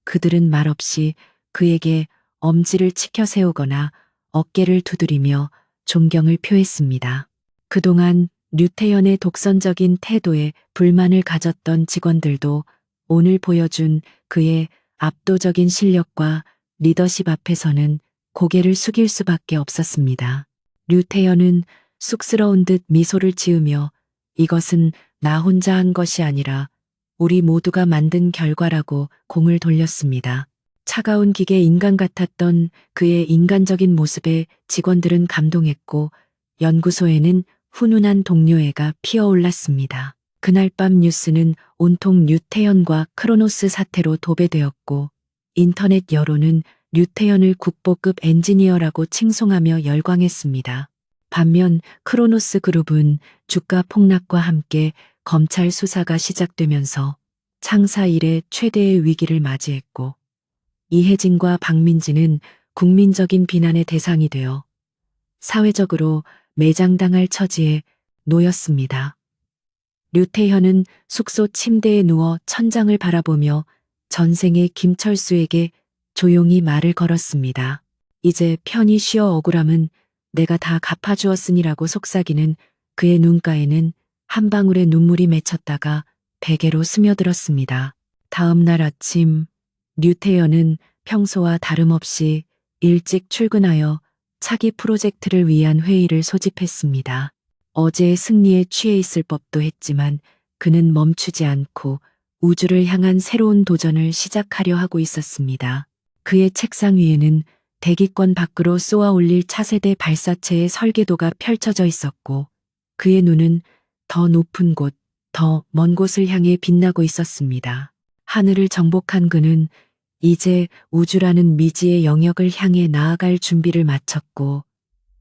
그들은 말없이 그에게 엄지를 치켜 세우거나 어깨를 두드리며 존경을 표했습니다. 그동안 류태현의 독선적인 태도에 불만을 가졌던 직원들도 오늘 보여준 그의 압도적인 실력과 리더십 앞에서는 고개를 숙일 수밖에 없었습니다. 류태현은 쑥스러운 듯 미소를 지으며 이것은 나 혼자 한 것이 아니라 우리 모두가 만든 결과라고 공을 돌렸습니다. 차가운 기계 인간 같았던 그의 인간적인 모습에 직원들은 감동했고 연구소에는 훈훈한 동료애가 피어올랐습니다. 그날 밤 뉴스는 온통 류태현과 크로노스 사태로 도배되었고 인터넷 여론은 류태현을 국보급 엔지니어라고 칭송하며 열광했습니다. 반면 크로노스 그룹은 주가 폭락과 함께 검찰 수사가 시작되면서 창사 이래 최대의 위기를 맞이했고 이혜진과 박민지는 국민적인 비난의 대상이 되어 사회적으로 매장당할 처지에 놓였습니다. 류태현은 숙소 침대에 누워 천장을 바라보며 전생의 김철수에게 조용히 말을 걸었습니다. 이제 편히 쉬어 억울함은 내가 다 갚아주었으니라고 속삭이는 그의 눈가에는 한 방울의 눈물이 맺혔다가 베개로 스며들었습니다. 다음 날 아침 류태현은 평소와 다름없이 일찍 출근하여 차기 프로젝트를 위한 회의를 소집했습니다. 어제의 승리에 취해 있을 법도 했지만 그는 멈추지 않고 우주를 향한 새로운 도전을 시작하려 하고 있었습니다. 그의 책상 위에는 대기권 밖으로 쏘아 올릴 차세대 발사체의 설계도가 펼쳐져 있었고 그의 눈은 더 높은 곳, 더 먼 곳을 향해 빛나고 있었습니다. 하늘을 정복한 그는 이제 우주라는 미지의 영역을 향해 나아갈 준비를 마쳤고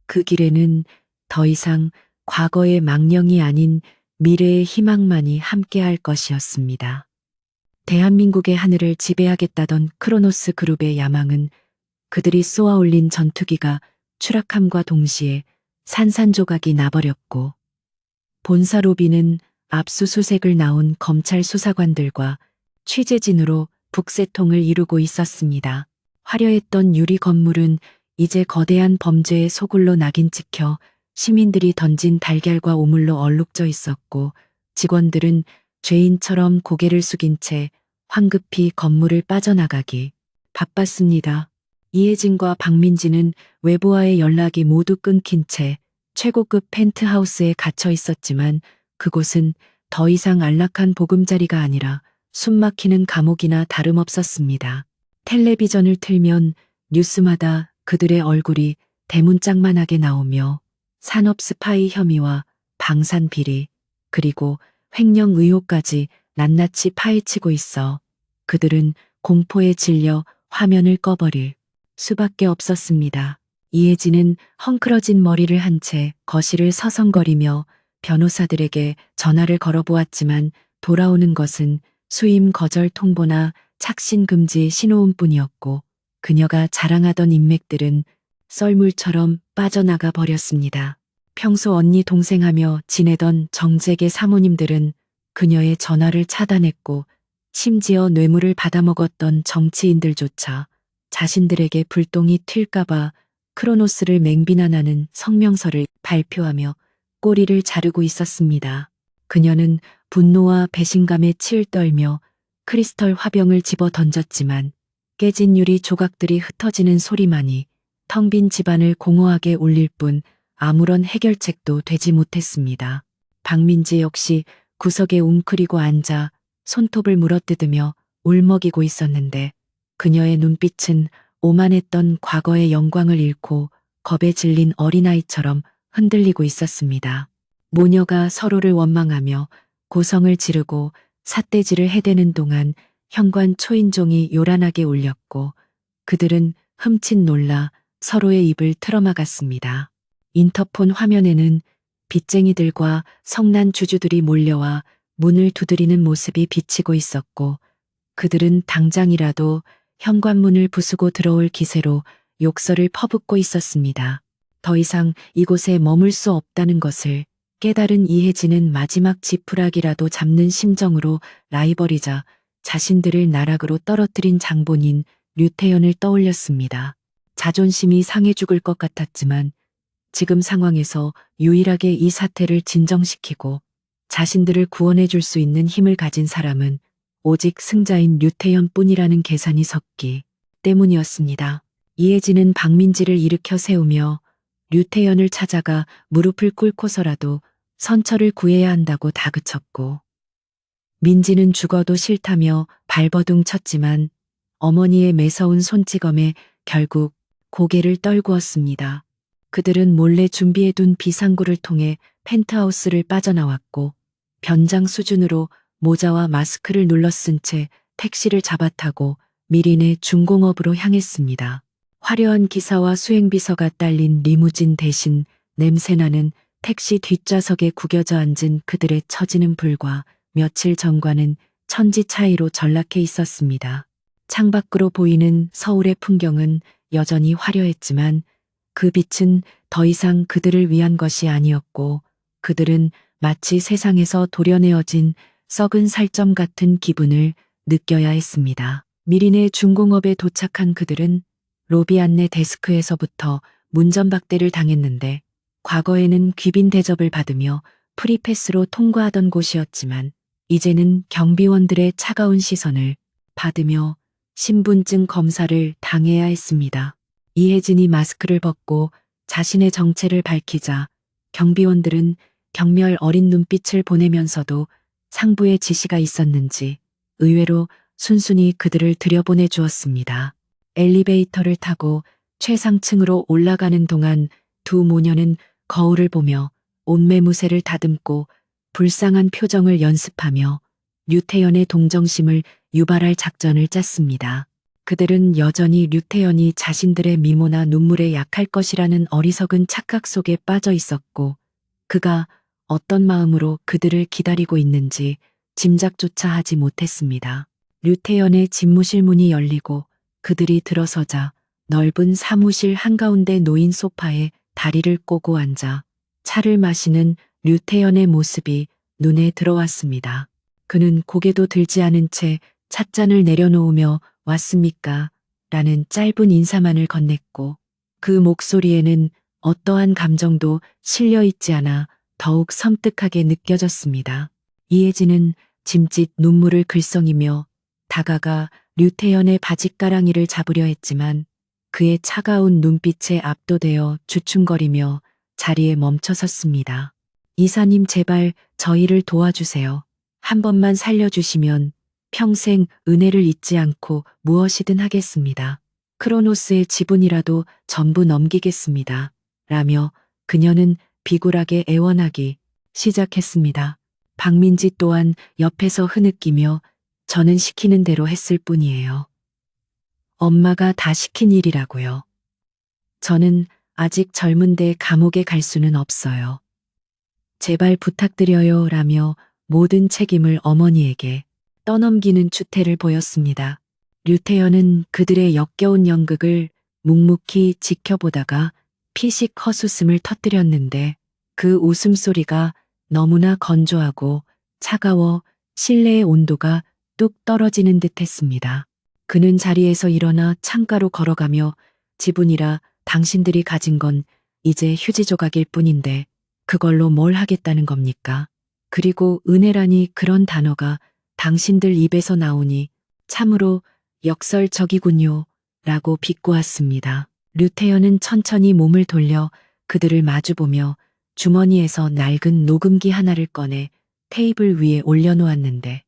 그 길에는 더 이상 과거의 망령이 아닌 미래의 희망만이 함께할 것이었습니다. 대한민국의 하늘을 지배하겠다던 크로노스 그룹의 야망은 그들이 쏘아올린 전투기가 추락함과 동시에 산산조각이 나버렸고 본사 로비는 압수수색을 나온 검찰 수사관들과 취재진으로 북새통을 이루고 있었습니다. 화려했던 유리 건물은 이제 거대한 범죄의 소굴로 낙인 찍혀 시민들이 던진 달걀과 오물로 얼룩져 있었고 직원들은 죄인처럼 고개를 숙인 채 황급히 건물을 빠져나가기 바빴습니다. 이혜진과 박민지는 외부와의 연락이 모두 끊긴 채 최고급 펜트하우스에 갇혀 있었지만 그곳은 더 이상 안락한 보금자리가 아니라 숨막히는 감옥이나 다름없었습니다. 텔레비전을 틀면 뉴스마다 그들의 얼굴이 대문짝만하게 나오며 산업 스파이 혐의와 방산 비리 그리고 횡령 의혹까지 낱낱이 파헤치고 있어 그들은 공포에 질려 화면을 꺼버릴 수밖에 없었습니다. 이혜진은 헝클어진 머리를 한 채 거실을 서성거리며 변호사들에게 전화를 걸어보았지만 돌아오는 것은 수임 거절 통보나 착신 금지 신호음뿐이었고 그녀가 자랑하던 인맥들은 썰물처럼 빠져나가 버렸습니다. 평소 언니 동생하며 지내던 정재계 사모님들은 그녀의 전화를 차단했고 심지어 뇌물을 받아먹었던 정치인들조차 자신들에게 불똥이 튈까봐 크로노스를 맹비난하는 성명서를 발표하며 꼬리를 자르고 있었습니다. 그녀는 분노와 배신감에 치을 떨며 크리스털 화병을 집어 던졌지만 깨진 유리 조각들이 흩어지는 소리만이 텅 빈 집안을 공허하게 울릴 뿐 아무런 해결책도 되지 못했습니다. 박민지 역시 구석에 웅크리고 앉아 손톱을 물어뜯으며 울먹이고 있었는데 그녀의 눈빛은 오만했던 과거의 영광을 잃고 겁에 질린 어린아이처럼 흔들리고 있었습니다. 모녀가 서로를 원망하며 고성을 지르고 삿대질을 해대는 동안 현관 초인종이 요란하게 울렸고 그들은 흠칫 놀라 서로의 입을 틀어막았습니다. 인터폰 화면에는 빚쟁이들과 성난 주주들이 몰려와 문을 두드리는 모습이 비치고 있었고 그들은 당장이라도 현관문을 부수고 들어올 기세로 욕설을 퍼붓고 있었습니다. 더 이상 이곳에 머물 수 없다는 것을 깨달은 이혜진은 마지막 지푸라기라도 잡는 심정으로 라이벌이자 자신들을 나락으로 떨어뜨린 장본인 류태현을 떠올렸습니다. 자존심이 상해 죽을 것 같았지만 지금 상황에서 유일하게 이 사태를 진정시키고 자신들을 구원해 줄 수 있는 힘을 가진 사람은 오직 승자인 류태현 뿐이라는 계산이 섰기 때문이었습니다. 이혜진은 박민지를 일으켜 세우며 류태현을 찾아가 무릎을 꿇고서라도 선처를 구해야 한다고 다그쳤고 민지는 죽어도 싫다며 발버둥 쳤지만 어머니의 매서운 손찌검에 결국 고개를 떨구었습니다. 그들은 몰래 준비해둔 비상구를 통해 펜트하우스를 빠져나왔고 변장 수준으로 모자와 마스크를 눌러쓴 채 택시를 잡아타고 미린의 중공업으로 향했습니다. 화려한 기사와 수행비서가 딸린 리무진 대신 냄새나는 택시 뒷좌석에 구겨져 앉은 그들의 처지는 불과 며칠 전과는 천지 차이로 전락해 있었습니다. 창밖으로 보이는 서울의 풍경은 여전히 화려했지만 그 빛은 더 이상 그들을 위한 것이 아니었고 그들은 마치 세상에서 도려내어진 썩은 살점 같은 기분을 느껴야 했습니다. 미린의 중공업에 도착한 그들은 로비 안내 데스크에서부터 문전박대를 당했는데 과거에는 귀빈 대접을 받으며 프리패스로 통과하던 곳이었지만 이제는 경비원들의 차가운 시선을 받으며 신분증 검사를 당해야 했습니다. 이혜진이 마스크를 벗고 자신의 정체를 밝히자 경비원들은 경멸 어린 눈빛을 보내면서도 상부의 지시가 있었는지 의외로 순순히 그들을 들여보내 주었습니다. 엘리베이터를 타고 최상층으로 올라가는 동안 두 모녀는 거울을 보며 옷매무새를 다듬고 불쌍한 표정을 연습하며 류태연의 동정심을 유발할 작전을 짰습니다. 그들은 여전히 류태연이 자신들의 미모나 눈물에 약할 것이라는 어리석은 착각 속에 빠져 있었고 그가 어떤 마음으로 그들을 기다리고 있는지 짐작조차 하지 못했습니다. 류태연의 집무실 문이 열리고 그들이 들어서자 넓은 사무실 한가운데 놓인 소파에 다리를 꼬고 앉아 차를 마시는 류태연의 모습이 눈에 들어왔습니다. 그는 고개도 들지 않은 채 찻잔을 내려놓으며 왔습니까? 라는 짧은 인사만을 건넸고 그 목소리에는 어떠한 감정도 실려 있지 않아 더욱 섬뜩하게 느껴졌습니다. 이혜진은 짐짓 눈물을 글썽이며 다가가 류태연의 바짓가랑이를 잡으려 했지만 그의 차가운 눈빛에 압도되어 주춤거리며 자리에 멈춰섰습니다. 이사님 제발 저희를 도와주세요. 한 번만 살려주시면 평생 은혜를 잊지 않고 무엇이든 하겠습니다. 크로노스의 지분이라도 전부 넘기겠습니다. 라며 그녀는 비굴하게 애원하기 시작했습니다. 박민지 또한 옆에서 흐느끼며 저는 시키는 대로 했을 뿐이에요. 엄마가 다 시킨 일이라고요. 저는 아직 젊은데 감옥에 갈 수는 없어요. 제발 부탁드려요 라며 모든 책임을 어머니에게 떠넘기는 추태를 보였습니다. 류태연은 그들의 역겨운 연극을 묵묵히 지켜보다가 피식 헛웃음을 터뜨렸는데 그 웃음소리가 너무나 건조하고 차가워 실내의 온도가 뚝 떨어지는 듯 했습니다. 그는 자리에서 일어나 창가로 걸어가며 지분이라 당신들이 가진 건 이제 휴지 조각일 뿐인데 그걸로 뭘 하겠다는 겁니까? 그리고 은혜라니 그런 단어가 당신들 입에서 나오니 참으로 역설적이군요. 라고 비꼬았습니다. 류태연은 천천히 몸을 돌려 그들을 마주보며 주머니에서 낡은 녹음기 하나를 꺼내 테이블 위에 올려놓았는데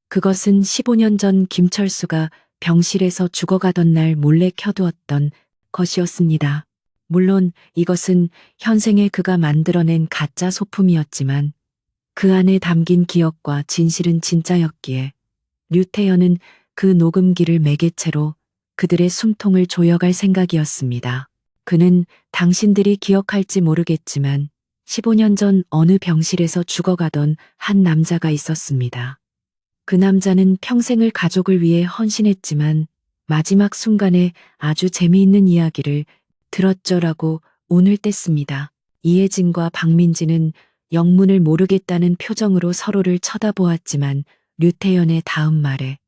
그것은 15년 전 김철수가 병실에서 죽어가던 날 몰래 켜두었던 것이었습니다. 물론 이것은 현생에 그가 만들어낸 가짜 소품이었지만 그 안에 담긴 기억과 진실은 진짜였기에 류태연은 그 녹음기를 매개체로 그들의 숨통을 조여갈 생각이었습니다. 그는 당신들이 기억할지 모르겠지만 15년 전 어느 병실에서 죽어가던 한 남자가 있었습니다. 그 남자는 평생을 가족을 위해 헌신했지만 마지막 순간에 아주 재미있는 이야기를 들었죠라고 운을 뗐습니다. 이혜진과 박민지는 영문을 모르겠다는 표정으로 서로를 쳐다보았지만 류태연의 다음 말에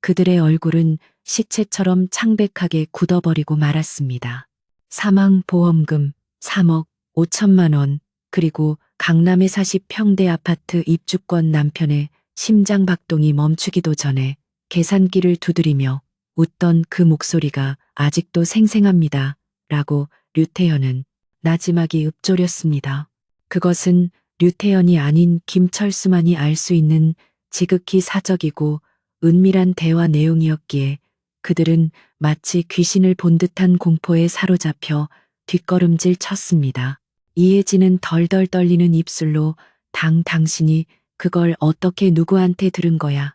그들의 얼굴은 시체처럼 창백하게 굳어버리고 말았습니다. 사망보험금 3억 5천만 원 그리고 강남의 40평대 아파트 입주권 남편의 심장 박동이 멈추기도 전에 계산기를 두드리며 웃던 그 목소리가 아직도 생생합니다. 라고 류태연은 나지막이 읊조렸습니다. 그것은 류태연이 아닌 김철수만이 알 수 있는 지극히 사적이고 은밀한 대화 내용이었기에 그들은 마치 귀신을 본 듯한 공포에 사로잡혀 뒷걸음질 쳤습니다. 이혜진은 덜덜 떨리는 입술로 당신이 그걸 어떻게 누구한테 들은 거야?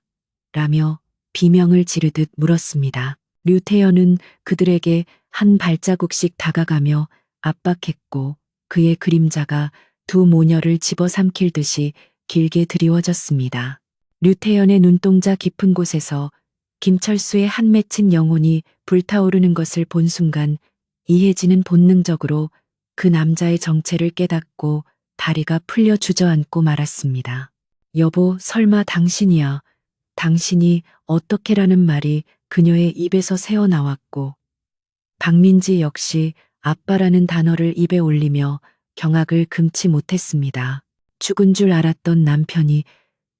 라며 비명을 지르듯 물었습니다. 류태연은 그들에게 한 발자국씩 다가가며 압박했고 그의 그림자가 두 모녀를 집어삼킬 듯이 길게 드리워졌습니다. 류태연의 눈동자 깊은 곳에서 김철수의 한 맺힌 영혼이 불타오르는 것을 본 순간 이혜진은 본능적으로 그 남자의 정체를 깨닫고 다리가 풀려 주저앉고 말았습니다. 여보, 설마 당신이야. 당신이 어떻게라는 말이 그녀의 입에서 새어나왔고 박민지 역시 아빠라는 단어를 입에 올리며 경악을 금치 못했습니다. 죽은 줄 알았던 남편이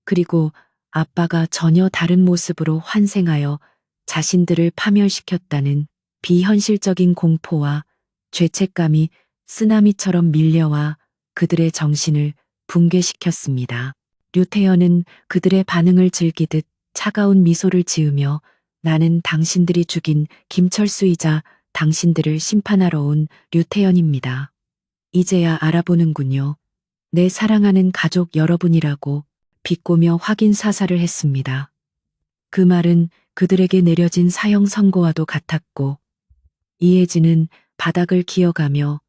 그리고 아빠가 전혀 다른 모습으로 환생하여 자신들을 파멸시켰다는 비현실적인 공포와 죄책감이 쓰나미처럼 밀려와 그들의 정신을 붕괴시켰습니다. 류태연은 그들의 반응을 즐기듯 차가운 미소를 지으며 나는 당신들이 죽인 김철수이자 당신들을 심판하러 온 류태연입니다. 이제야 알아보는군요. 내 사랑하는 가족 여러분이라고 비꼬며 확인 사살을 했습니다. 그 말은 그들에게 내려진 사형 선고와도 같았고 이혜진은 바닥을 기어가며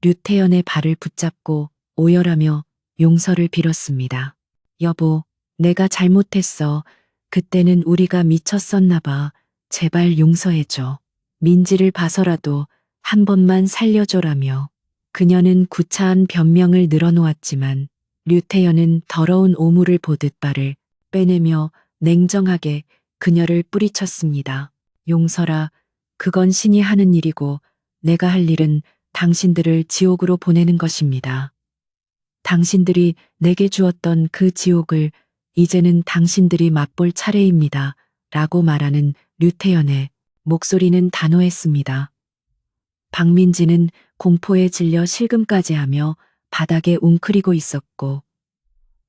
류태연의 발을 붙잡고 오열하며 용서를 빌었습니다. 여보, 내가 잘못했어. 그때는 우리가 미쳤었나 봐. 제발 용서해줘. 민지를 봐서라도 한 번만 살려줘라며 그녀는 구차한 변명을 늘어놓았지만 류태연은 더러운 오물을 보듯 발을 빼내며 냉정하게 그녀를 뿌리쳤습니다. 용서라. 그건 신이 하는 일이고 내가 할 일은 당신들을 지옥으로 보내는 것입니다. 당신들이 내게 주었던 그 지옥을 이제는 당신들이 맛볼 차례입니다. 라고 말하는 류태연의 목소리는 단호했습니다. 박민지는 공포에 질려 실금까지 하며 바닥에 웅크리고 있었고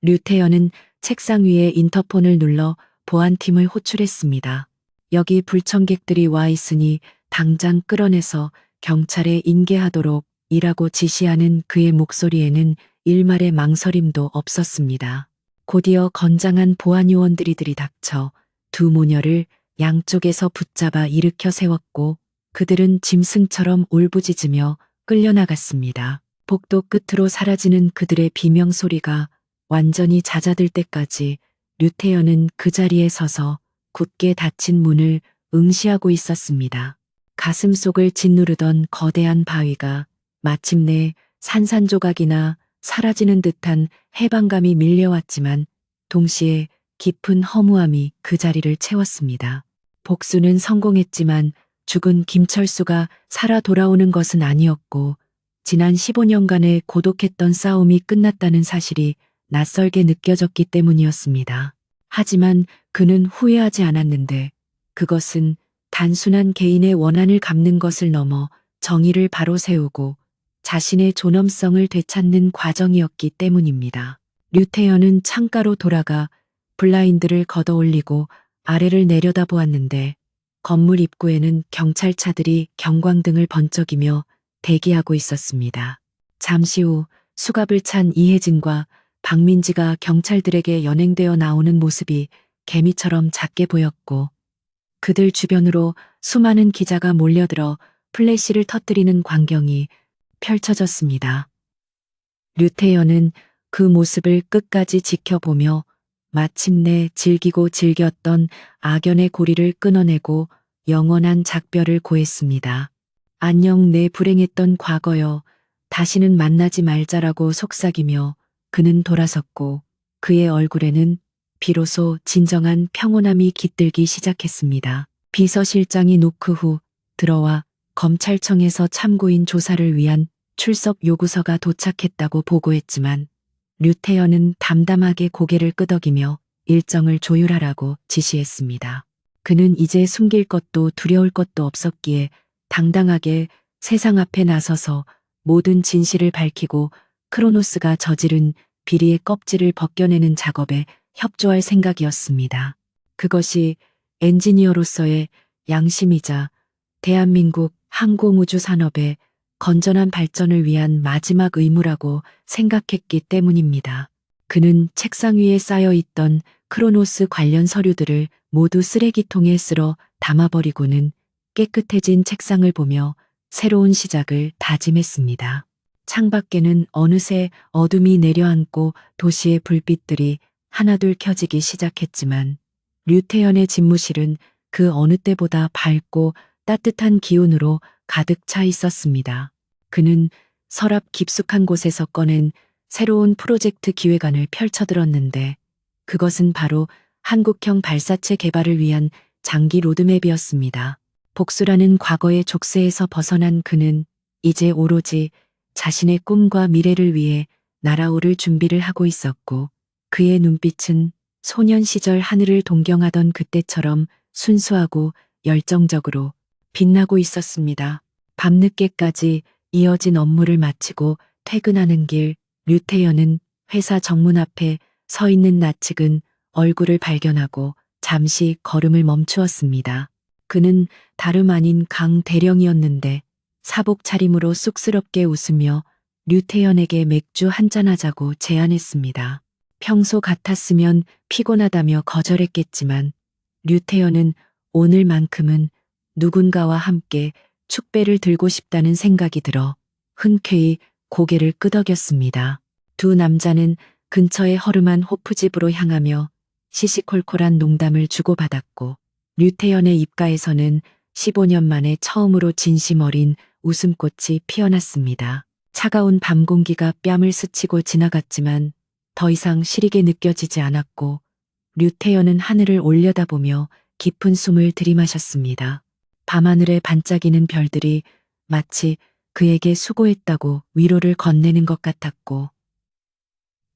류태연은 책상 위에 인터폰을 눌러 보안팀을 호출했습니다. 여기 불청객들이 와 있으니 당장 끌어내서 경찰에 인계하도록 이라고 지시하는 그의 목소리에는 일말의 망설임도 없었습니다. 곧이어 건장한 보안 요원들이 들이닥쳐 두 모녀를 양쪽에서 붙잡아 일으켜 세웠고 그들은 짐승처럼 울부짖으며 끌려나갔습니다. 복도 끝으로 사라지는 그들의 비명소리가 완전히 잦아들 때까지 류태연은 그 자리에 서서 굳게 닫힌 문을 응시하고 있었습니다. 가슴 속을 짓누르던 거대한 바위가 마침내 산산조각이나 사라지는 듯한 해방감이 밀려왔지만 동시에 깊은 허무함이 그 자리를 채웠습니다. 복수는 성공했지만 죽은 김철수가 살아 돌아오는 것은 아니었고 지난 15년간의 고독했던 싸움이 끝났다는 사실이 낯설게 느껴졌기 때문이었습니다. 하지만 그는 후회하지 않았는데 그것은 단순한 개인의 원한을 갚는 것을 넘어 정의를 바로 세우고 자신의 존엄성을 되찾는 과정이었기 때문입니다. 류태연은 창가로 돌아가 블라인드를 걷어올리고 아래를 내려다보았는데 건물 입구에는 경찰차들이 경광등을 번쩍이며 대기하고 있었습니다. 잠시 후 수갑을 찬 이혜진과 박민지가 경찰들에게 연행되어 나오는 모습이 개미처럼 작게 보였고 그들 주변으로 수많은 기자가 몰려들어 플래시를 터뜨리는 광경이 펼쳐졌습니다. 류태연은 그 모습을 끝까지 지켜보며 마침내 즐기고 즐겼던 악연의 고리를 끊어내고 영원한 작별을 고했습니다. 안녕 내 불행했던 과거여. 다시는 만나지 말자라고 속삭이며 그는 돌아섰고 그의 얼굴에는 비로소 진정한 평온함이 깃들기 시작했습니다. 비서실장이 노크 후 들어와 검찰청에서 참고인 조사를 위한 출석 요구서가 도착했다고 보고했지만 류태연은 담담하게 고개를 끄덕이며 일정을 조율하라고 지시했습니다. 그는 이제 숨길 것도 두려울 것도 없었기에 당당하게 세상 앞에 나서서 모든 진실을 밝히고 크로노스가 저지른 비리의 껍질을 벗겨내는 작업에 협조할 생각이었습니다. 그것이 엔지니어로서의 양심이자 대한민국 항공우주 산업의 건전한 발전을 위한 마지막 의무라고 생각했기 때문입니다. 그는 책상 위에 쌓여 있던 크로노스 관련 서류들을 모두 쓰레기통에 쓸어 담아버리고는 깨끗해진 책상을 보며 새로운 시작을 다짐했습니다. 창밖에는 어느새 어둠이 내려앉고 도시의 불빛들이 하나둘 켜지기 시작했지만 류태연의 집무실은 그 어느 때보다 밝고 따뜻한 기운으로 가득 차 있었습니다. 그는 서랍 깊숙한 곳에서 꺼낸 새로운 프로젝트 기획안을 펼쳐들었는데 그것은 바로 한국형 발사체 개발을 위한 장기 로드맵이었습니다. 복수라는 과거의 족쇄에서 벗어난 그는 이제 오로지 자신의 꿈과 미래를 위해 날아오를 준비를 하고 있었고 그의 눈빛은 소년 시절 하늘을 동경하던 그때처럼 순수하고 열정적으로 빛나고 있었습니다. 밤늦게까지 이어진 업무를 마치고 퇴근하는 길, 류태연은 회사 정문 앞에 서 있는 나측은 얼굴을 발견하고 잠시 걸음을 멈추었습니다. 그는 다름 아닌 강 대령이었는데 사복 차림으로 쑥스럽게 웃으며 류태연에게 맥주 한잔하자고 제안했습니다. 평소 같았으면 피곤하다며 거절했겠지만 류태연은 오늘만큼은 누군가와 함께 축배를 들고 싶다는 생각이 들어 흔쾌히 고개를 끄덕였습니다. 두 남자는 근처의 허름한 호프집으로 향하며 시시콜콜한 농담을 주고받았고 류태연의 입가에서는 15년 만에 처음으로 진심 어린 웃음꽃이 피어났습니다. 차가운 밤 공기가 뺨을 스치고 지나갔지만 더 이상 시리게 느껴지지 않았고 류태연은 하늘을 올려다보며 깊은 숨을 들이마셨습니다. 밤하늘에 반짝이는 별들이 마치 그에게 수고했다고 위로를 건네는 것 같았고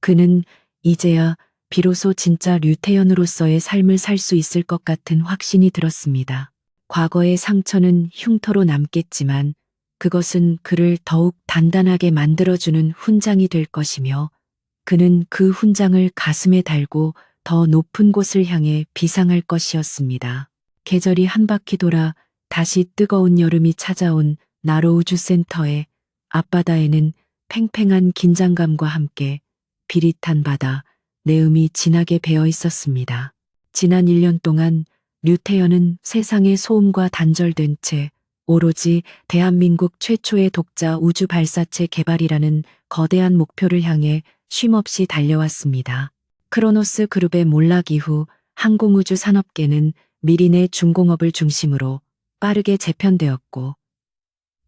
그는 이제야 비로소 진짜 류태연으로서의 삶을 살 수 있을 것 같은 확신이 들었습니다. 과거의 상처는 흉터로 남겠지만 그것은 그를 더욱 단단하게 만들어주는 훈장이 될 것이며 그는 그 훈장을 가슴에 달고 더 높은 곳을 향해 비상할 것이었습니다. 계절이 한 바퀴 돌아 다시 뜨거운 여름이 찾아온 나로 우주센터의 앞바다에는 팽팽한 긴장감과 함께 비릿한 바다, 내음이 진하게 배어 있었습니다. 지난 1년 동안 류태연은 세상의 소음과 단절된 채 오로지 대한민국 최초의 독자 우주 발사체 개발이라는 거대한 목표를 향해 쉼없이 달려왔습니다. 크로노스 그룹의 몰락 이후 항공우주 산업계는 미린의 중공업을 중심으로 빠르게 재편되었고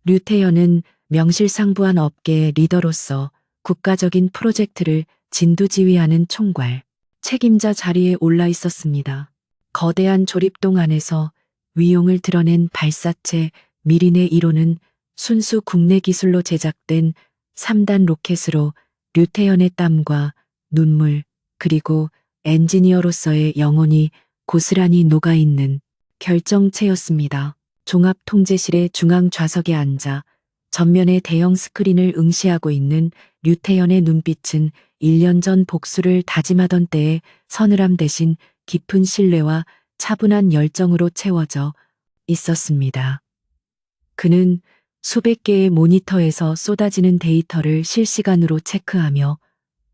류태연은 명실상부한 업계의 리더로서 국가적인 프로젝트를 진두지휘하는 총괄, 책임자 자리에 올라 있었습니다. 거대한 조립동 안에서 위용을 드러낸 발사체 미린의 1호는 순수 국내 기술로 제작된 3단 로켓으로 류태연의 땀과 눈물 그리고 엔지니어로서의 영혼이 고스란히 녹아있는 결정체였습니다. 종합통제실의 중앙 좌석에 앉아 전면에 대형 스크린을 응시하고 있는 류태연의 눈빛은 1년 전 복수를 다짐하던 때의 서늘함 대신 깊은 신뢰와 차분한 열정으로 채워져 있었습니다. 그는 수백 개의 모니터에서 쏟아지는 데이터를 실시간으로 체크하며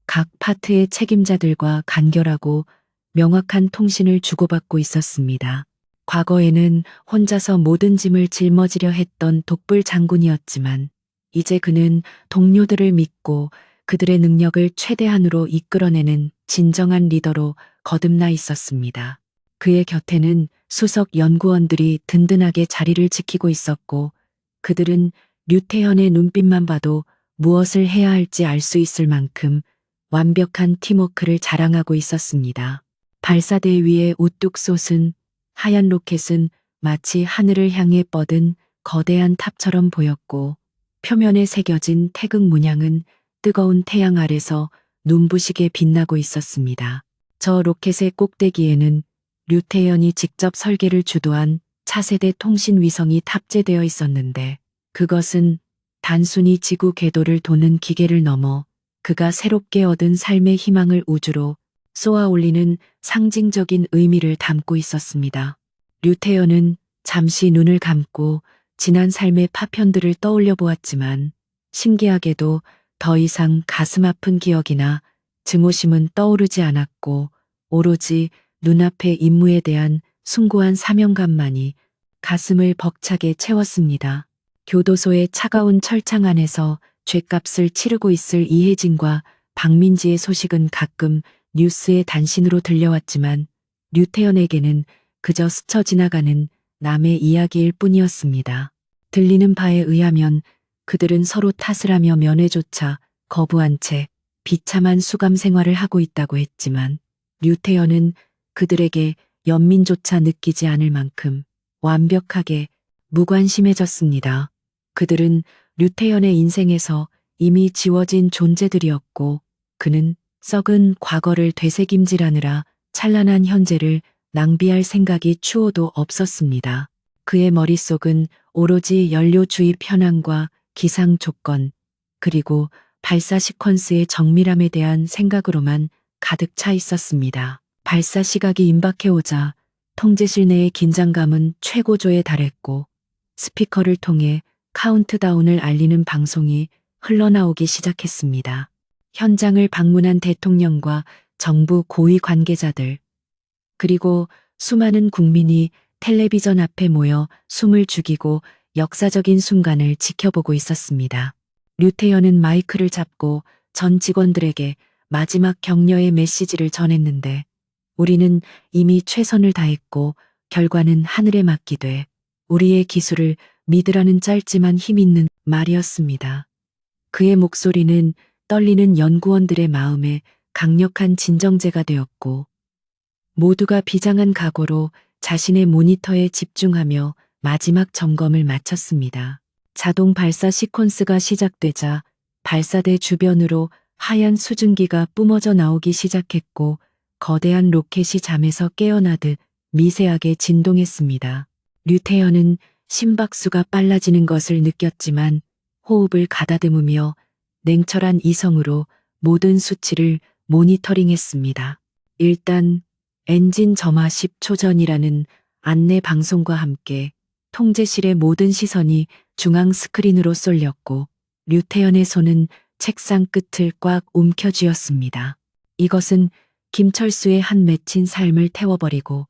각 파트의 책임자들과 간결하고 명확한 통신을 주고받고 있었습니다. 과거에는 혼자서 모든 짐을 짊어지려 했던 독불 장군이었지만 이제 그는 동료들을 믿고 그들의 능력을 최대한으로 이끌어내는 진정한 리더로 거듭나 있었습니다. 그의 곁에는 수석 연구원들이 든든하게 자리를 지키고 있었고 그들은 류태현의 눈빛만 봐도 무엇을 해야 할지 알 수 있을 만큼 완벽한 팀워크를 자랑하고 있었습니다. 발사대 위에 우뚝 솟은 하얀 로켓은 마치 하늘을 향해 뻗은 거대한 탑처럼 보였고 표면에 새겨진 태극 문양은 뜨거운 태양 아래서 눈부시게 빛나고 있었습니다. 저 로켓의 꼭대기에는 류태연이 직접 설계를 주도한 차세대 통신 위성이 탑재되어 있었는데 그것은 단순히 지구 궤도를 도는 기계를 넘어 그가 새롭게 얻은 삶의 희망을 우주로 쏘아 올리는 상징적인 의미를 담고 있었습니다. 류태연은 잠시 눈을 감고 지난 삶의 파편들을 떠올려 보았지만 신기하게도 더 이상 가슴 아픈 기억이나 증오심은 떠오르지 않았고 오로지 눈앞의 임무에 대한 숭고한 사명감만이 가슴을 벅차게 채웠습니다. 교도소의 차가운 철창 안에서 죗값을 치르고 있을 이혜진과 박민지의 소식은 가끔 뉴스의 단신으로 들려왔지만 류태연에게는 그저 스쳐 지나가는 남의 이야기일 뿐이었습니다. 들리는 바에 의하면 그들은 서로 탓을 하며 면회조차 거부한 채 비참한 수감 생활을 하고 있다고 했지만 류태연은 그들에게 연민조차 느끼지 않을 만큼 완벽하게 무관심해졌습니다. 그들은 류태연의 인생에서 이미 지워진 존재들이었고 그는 썩은 과거를 되새김질하느라 찬란한 현재를 낭비할 생각이 추호도 없었습니다. 그의 머릿속은 오로지 연료 주입 현황과 기상 조건, 그리고 발사 시퀀스의 정밀함에 대한 생각으로만 가득 차 있었습니다. 발사 시각이 임박해오자 통제실 내의 긴장감은 최고조에 달했고 스피커를 통해 카운트다운을 알리는 방송이 흘러나오기 시작했습니다. 현장을 방문한 대통령과 정부 고위 관계자들, 그리고 수많은 국민이 텔레비전 앞에 모여 숨을 죽이고 역사적인 순간을 지켜보고 있었습니다. 류태연은 마이크를 잡고 전 직원들에게 마지막 격려의 메시지를 전했는데 우리는 이미 최선을 다했고 결과는 하늘에 맡기되 우리의 기술을 믿으라는 짧지만 힘 있는 말이었습니다. 그의 목소리는 떨리는 연구원들의 마음에 강력한 진정제가 되었고 모두가 비장한 각오로 자신의 모니터에 집중하며 마지막 점검을 마쳤습니다. 자동 발사 시퀀스가 시작되자 발사대 주변으로 하얀 수증기가 뿜어져 나오기 시작했고 거대한 로켓이 잠에서 깨어나듯 미세하게 진동했습니다. 류태연은 심박수가 빨라지는 것을 느꼈지만 호흡을 가다듬으며 냉철한 이성으로 모든 수치를 모니터링했습니다. 일단 엔진 점화 10초 전이라는 안내 방송과 함께 통제실의 모든 시선이 중앙 스크린으로 쏠렸고 류태연의 손은 책상 끝을 꽉 움켜쥐었습니다. 이것은 김철수의 한 맺힌 삶을 태워버리고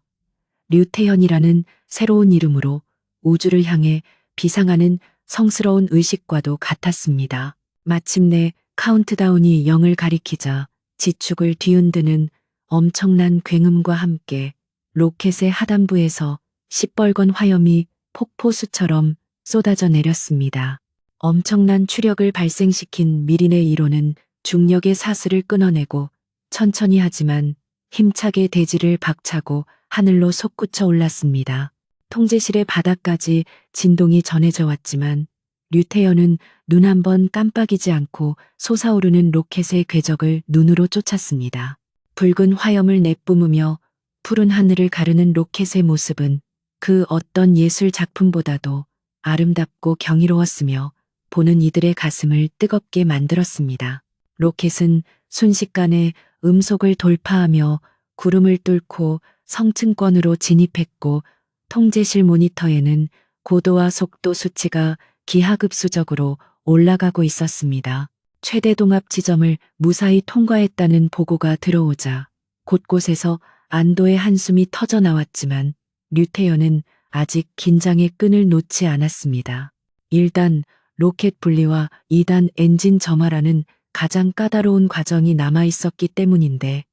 류태연이라는 새로운 이름으로 우주를 향해 비상하는 성스러운 의식과도 같았습니다. 마침내 카운트다운이 0을 가리키자 지축을 뒤흔드는 엄청난 굉음과 함께 로켓의 하단부에서 시뻘건 화염이 폭포수처럼 쏟아져 내렸습니다. 엄청난 추력을 발생시킨 미린의 1호는 중력의 사슬을 끊어내고 천천히 하지만 힘차게 대지를 박차고 하늘로 솟구쳐 올랐습니다. 통제실의 바닥까지 진동이 전해져 왔지만 류태연은 눈 한 번 깜빡이지 않고 솟아오르는 로켓의 궤적을 눈으로 쫓았습니다. 붉은 화염을 내뿜으며 푸른 하늘을 가르는 로켓의 모습은 그 어떤 예술 작품보다도 아름답고 경이로웠으며 보는 이들의 가슴을 뜨겁게 만들었습니다. 로켓은 순식간에 음속을 돌파하며 구름을 뚫고 성층권으로 진입했고 통제실 모니터에는 고도와 속도 수치가 기하급수적으로 올라가고 있었습니다. 최대 동압 지점을 무사히 통과했다는 보고가 들어오자 곳곳에서 안도의 한숨이 터져 나왔지만 류태연은 아직 긴장의 끈을 놓지 않았습니다. 1단 로켓 분리와 2단 엔진 점화라는 가장 까다로운 과정이 남아 있었기 때문인데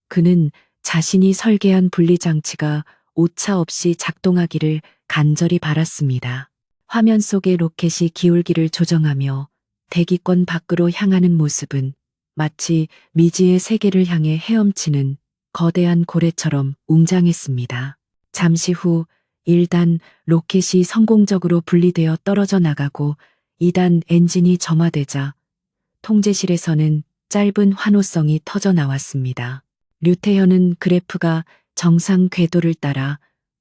그는 자신이 설계한 분리 장치가 오차 없이 작동하기를 간절히 바랐습니다. 화면 속의 로켓이 기울기를 조정하며 대기권 밖으로 향하는 모습은 마치 미지의 세계를 향해 헤엄치는 거대한 고래처럼 웅장했습니다. 잠시 후 1단 로켓이 성공적으로 분리되어 떨어져 나가고 2단 엔진이 점화되자 통제실에서는 짧은 환호성이 터져 나왔습니다. 류태현은 그래프가 정상 궤도를 따라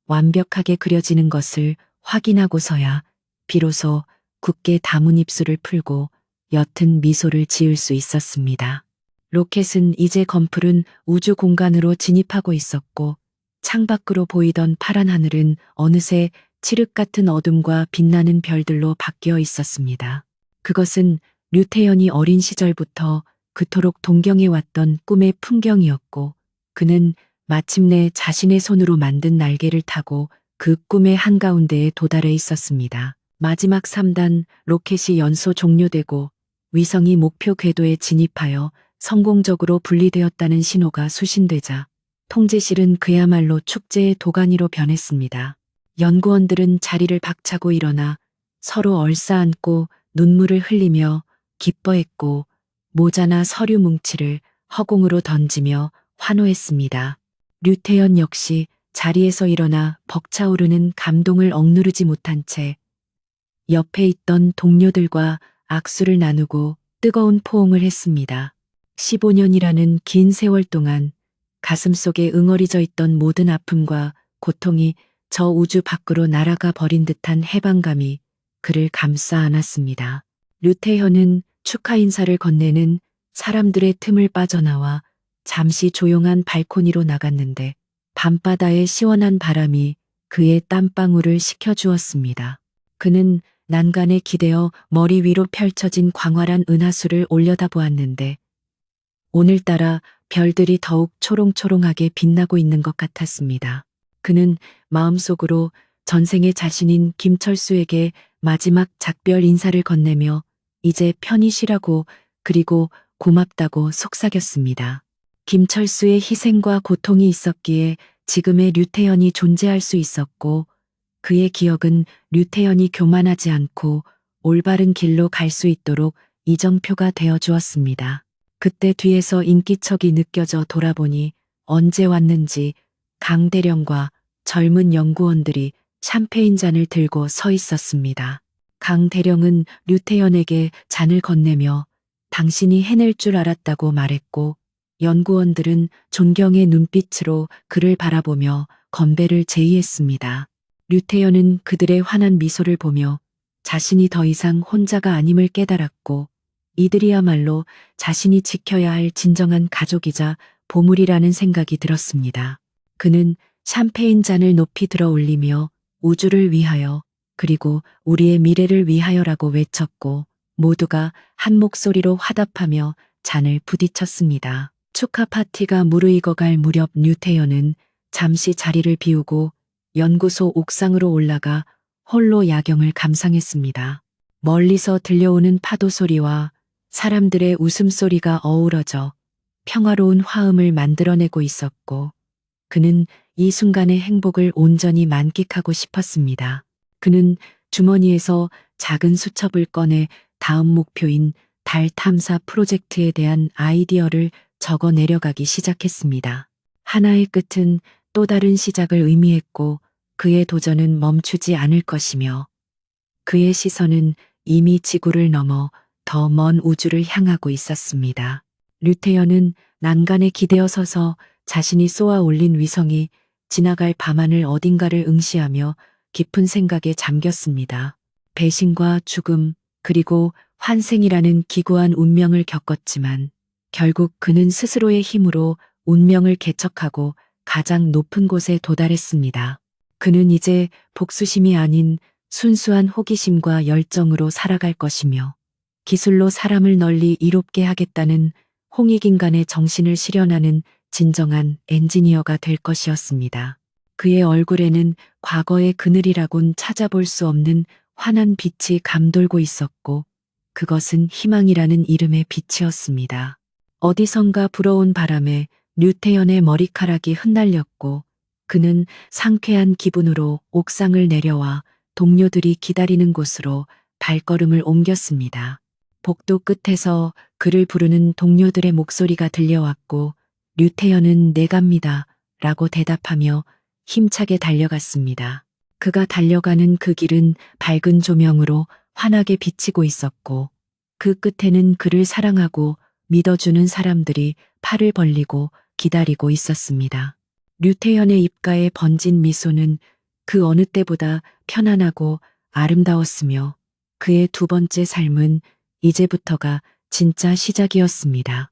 완벽하게 그려지는 것을 확인하고서야 비로소 굳게 담은 입술을 풀고 옅은 미소를 지을 수 있었습니다. 로켓은 이제 검푸른 우주 공간으로 진입하고 있었고 창밖으로 보이던 파란 하늘은 어느새 칠흑 같은 어둠과 빛나는 별들로 바뀌어 있었습니다. 그것은 류태연이 어린 시절부터 그토록 동경해왔던 꿈의 풍경이었고 그는 마침내 자신의 손으로 만든 날개를 타고 그 꿈의 한가운데에 도달해 있었습니다. 마지막 3단 로켓이 연소 종료되고 위성이 목표 궤도에 진입하여 성공적으로 분리되었다는 신호가 수신되자 통제실은 그야말로 축제의 도가니로 변했습니다. 연구원들은 자리를 박차고 일어나 서로 얼싸안고 눈물을 흘리며 기뻐했고 모자나 서류 뭉치를 허공으로 던지며 환호했습니다. 류태연 역시 자리에서 일어나 벅차오르는 감동을 억누르지 못한 채 옆에 있던 동료들과 악수를 나누고 뜨거운 포옹을 했습니다. 15년이라는 긴 세월 동안 가슴속에 응어리져 있던 모든 아픔과 고통이 저 우주 밖으로 날아가 버린 듯한 해방감이 그를 감싸 안았습니다. 류태현은 축하 인사를 건네는 사람들의 틈을 빠져나와 잠시 조용한 발코니로 나갔는데 밤바다의 시원한 바람이 그의 땀방울을 식혀주었습니다. 그는 난간에 기대어 머리 위로 펼쳐진 광활한 은하수를 올려다보았는데 오늘따라 별들이 더욱 초롱초롱하게 빛나고 있는 것 같았습니다. 그는 마음속으로 전생의 자신인 김철수에게 마지막 작별 인사를 건네며 이제 편히 쉬라고 그리고 고맙다고 속삭였습니다. 김철수의 희생과 고통이 있었기에 지금의 류태현이 존재할 수 있었고 그의 기억은 류태현이 교만하지 않고 올바른 길로 갈 수 있도록 이정표가 되어 주었습니다. 그때 뒤에서 인기척이 느껴져 돌아보니 언제 왔는지 강대령과 젊은 연구원들이 샴페인 잔을 들고 서 있었습니다. 강대령은 류태현에게 잔을 건네며 당신이 해낼 줄 알았다고 말했고 연구원들은 존경의 눈빛으로 그를 바라보며 건배를 제의했습니다. 류태현은 그들의 환한 미소를 보며 자신이 더 이상 혼자가 아님을 깨달았고 이들이야말로 자신이 지켜야 할 진정한 가족이자 보물이라는 생각이 들었습니다. 그는 샴페인 잔을 높이 들어 올리며 우주를 위하여 그리고 우리의 미래를 위하여라고 외쳤고 모두가 한 목소리로 화답하며 잔을 부딪혔습니다. 축하 파티가 무르익어갈 무렵 류태현은 잠시 자리를 비우고 연구소 옥상으로 올라가 홀로 야경을 감상했습니다. 멀리서 들려오는 파도 소리와 사람들의 웃음소리가 어우러져 평화로운 화음을 만들어내고 있었고 그는 이 순간의 행복을 온전히 만끽하고 싶었습니다. 그는 주머니에서 작은 수첩을 꺼내 다음 목표인 달 탐사 프로젝트에 대한 아이디어를 적어 내려가기 시작했습니다. 하나의 끝은 또 다른 시작을 의미했고 그의 도전은 멈추지 않을 것이며 그의 시선은 이미 지구를 넘어 더 먼 우주를 향하고 있었습니다. 류태현은 난간에 기대어 서서 자신이 쏘아 올린 위성이 지나갈 밤하늘 어딘가를 응시하며 깊은 생각에 잠겼습니다. 배신과 죽음 그리고 환생이라는 기구한 운명을 겪었지만 결국 그는 스스로의 힘으로 운명을 개척하고 가장 높은 곳에 도달했습니다. 그는 이제 복수심이 아닌 순수한 호기심과 열정으로 살아갈 것이며 기술로 사람을 널리 이롭게 하겠다는 홍익인간의 정신을 실현하는 진정한 엔지니어가 될 것이었습니다. 그의 얼굴에는 과거의 그늘이라곤 찾아볼 수 없는 환한 빛이 감돌고 있었고 그것은 희망이라는 이름의 빛이었습니다. 어디선가 불어온 바람에 류태현의 머리카락이 흩날렸고 그는 상쾌한 기분으로 옥상을 내려와 동료들이 기다리는 곳으로 발걸음을 옮겼습니다. 복도 끝에서 그를 부르는 동료들의 목소리가 들려왔고 류태현은 내 갑니다 라고 대답하며 힘차게 달려갔습니다. 그가 달려가는 그 길은 밝은 조명으로 환하게 비치고 있었고 그 끝에는 그를 사랑하고 믿어주는 사람들이 팔을 벌리고 기다리고 있었습니다. 류태현의 입가에 번진 미소는 그 어느 때보다 편안하고 아름다웠으며 그의 두 번째 삶은 이제부터가 진짜 시작이었습니다.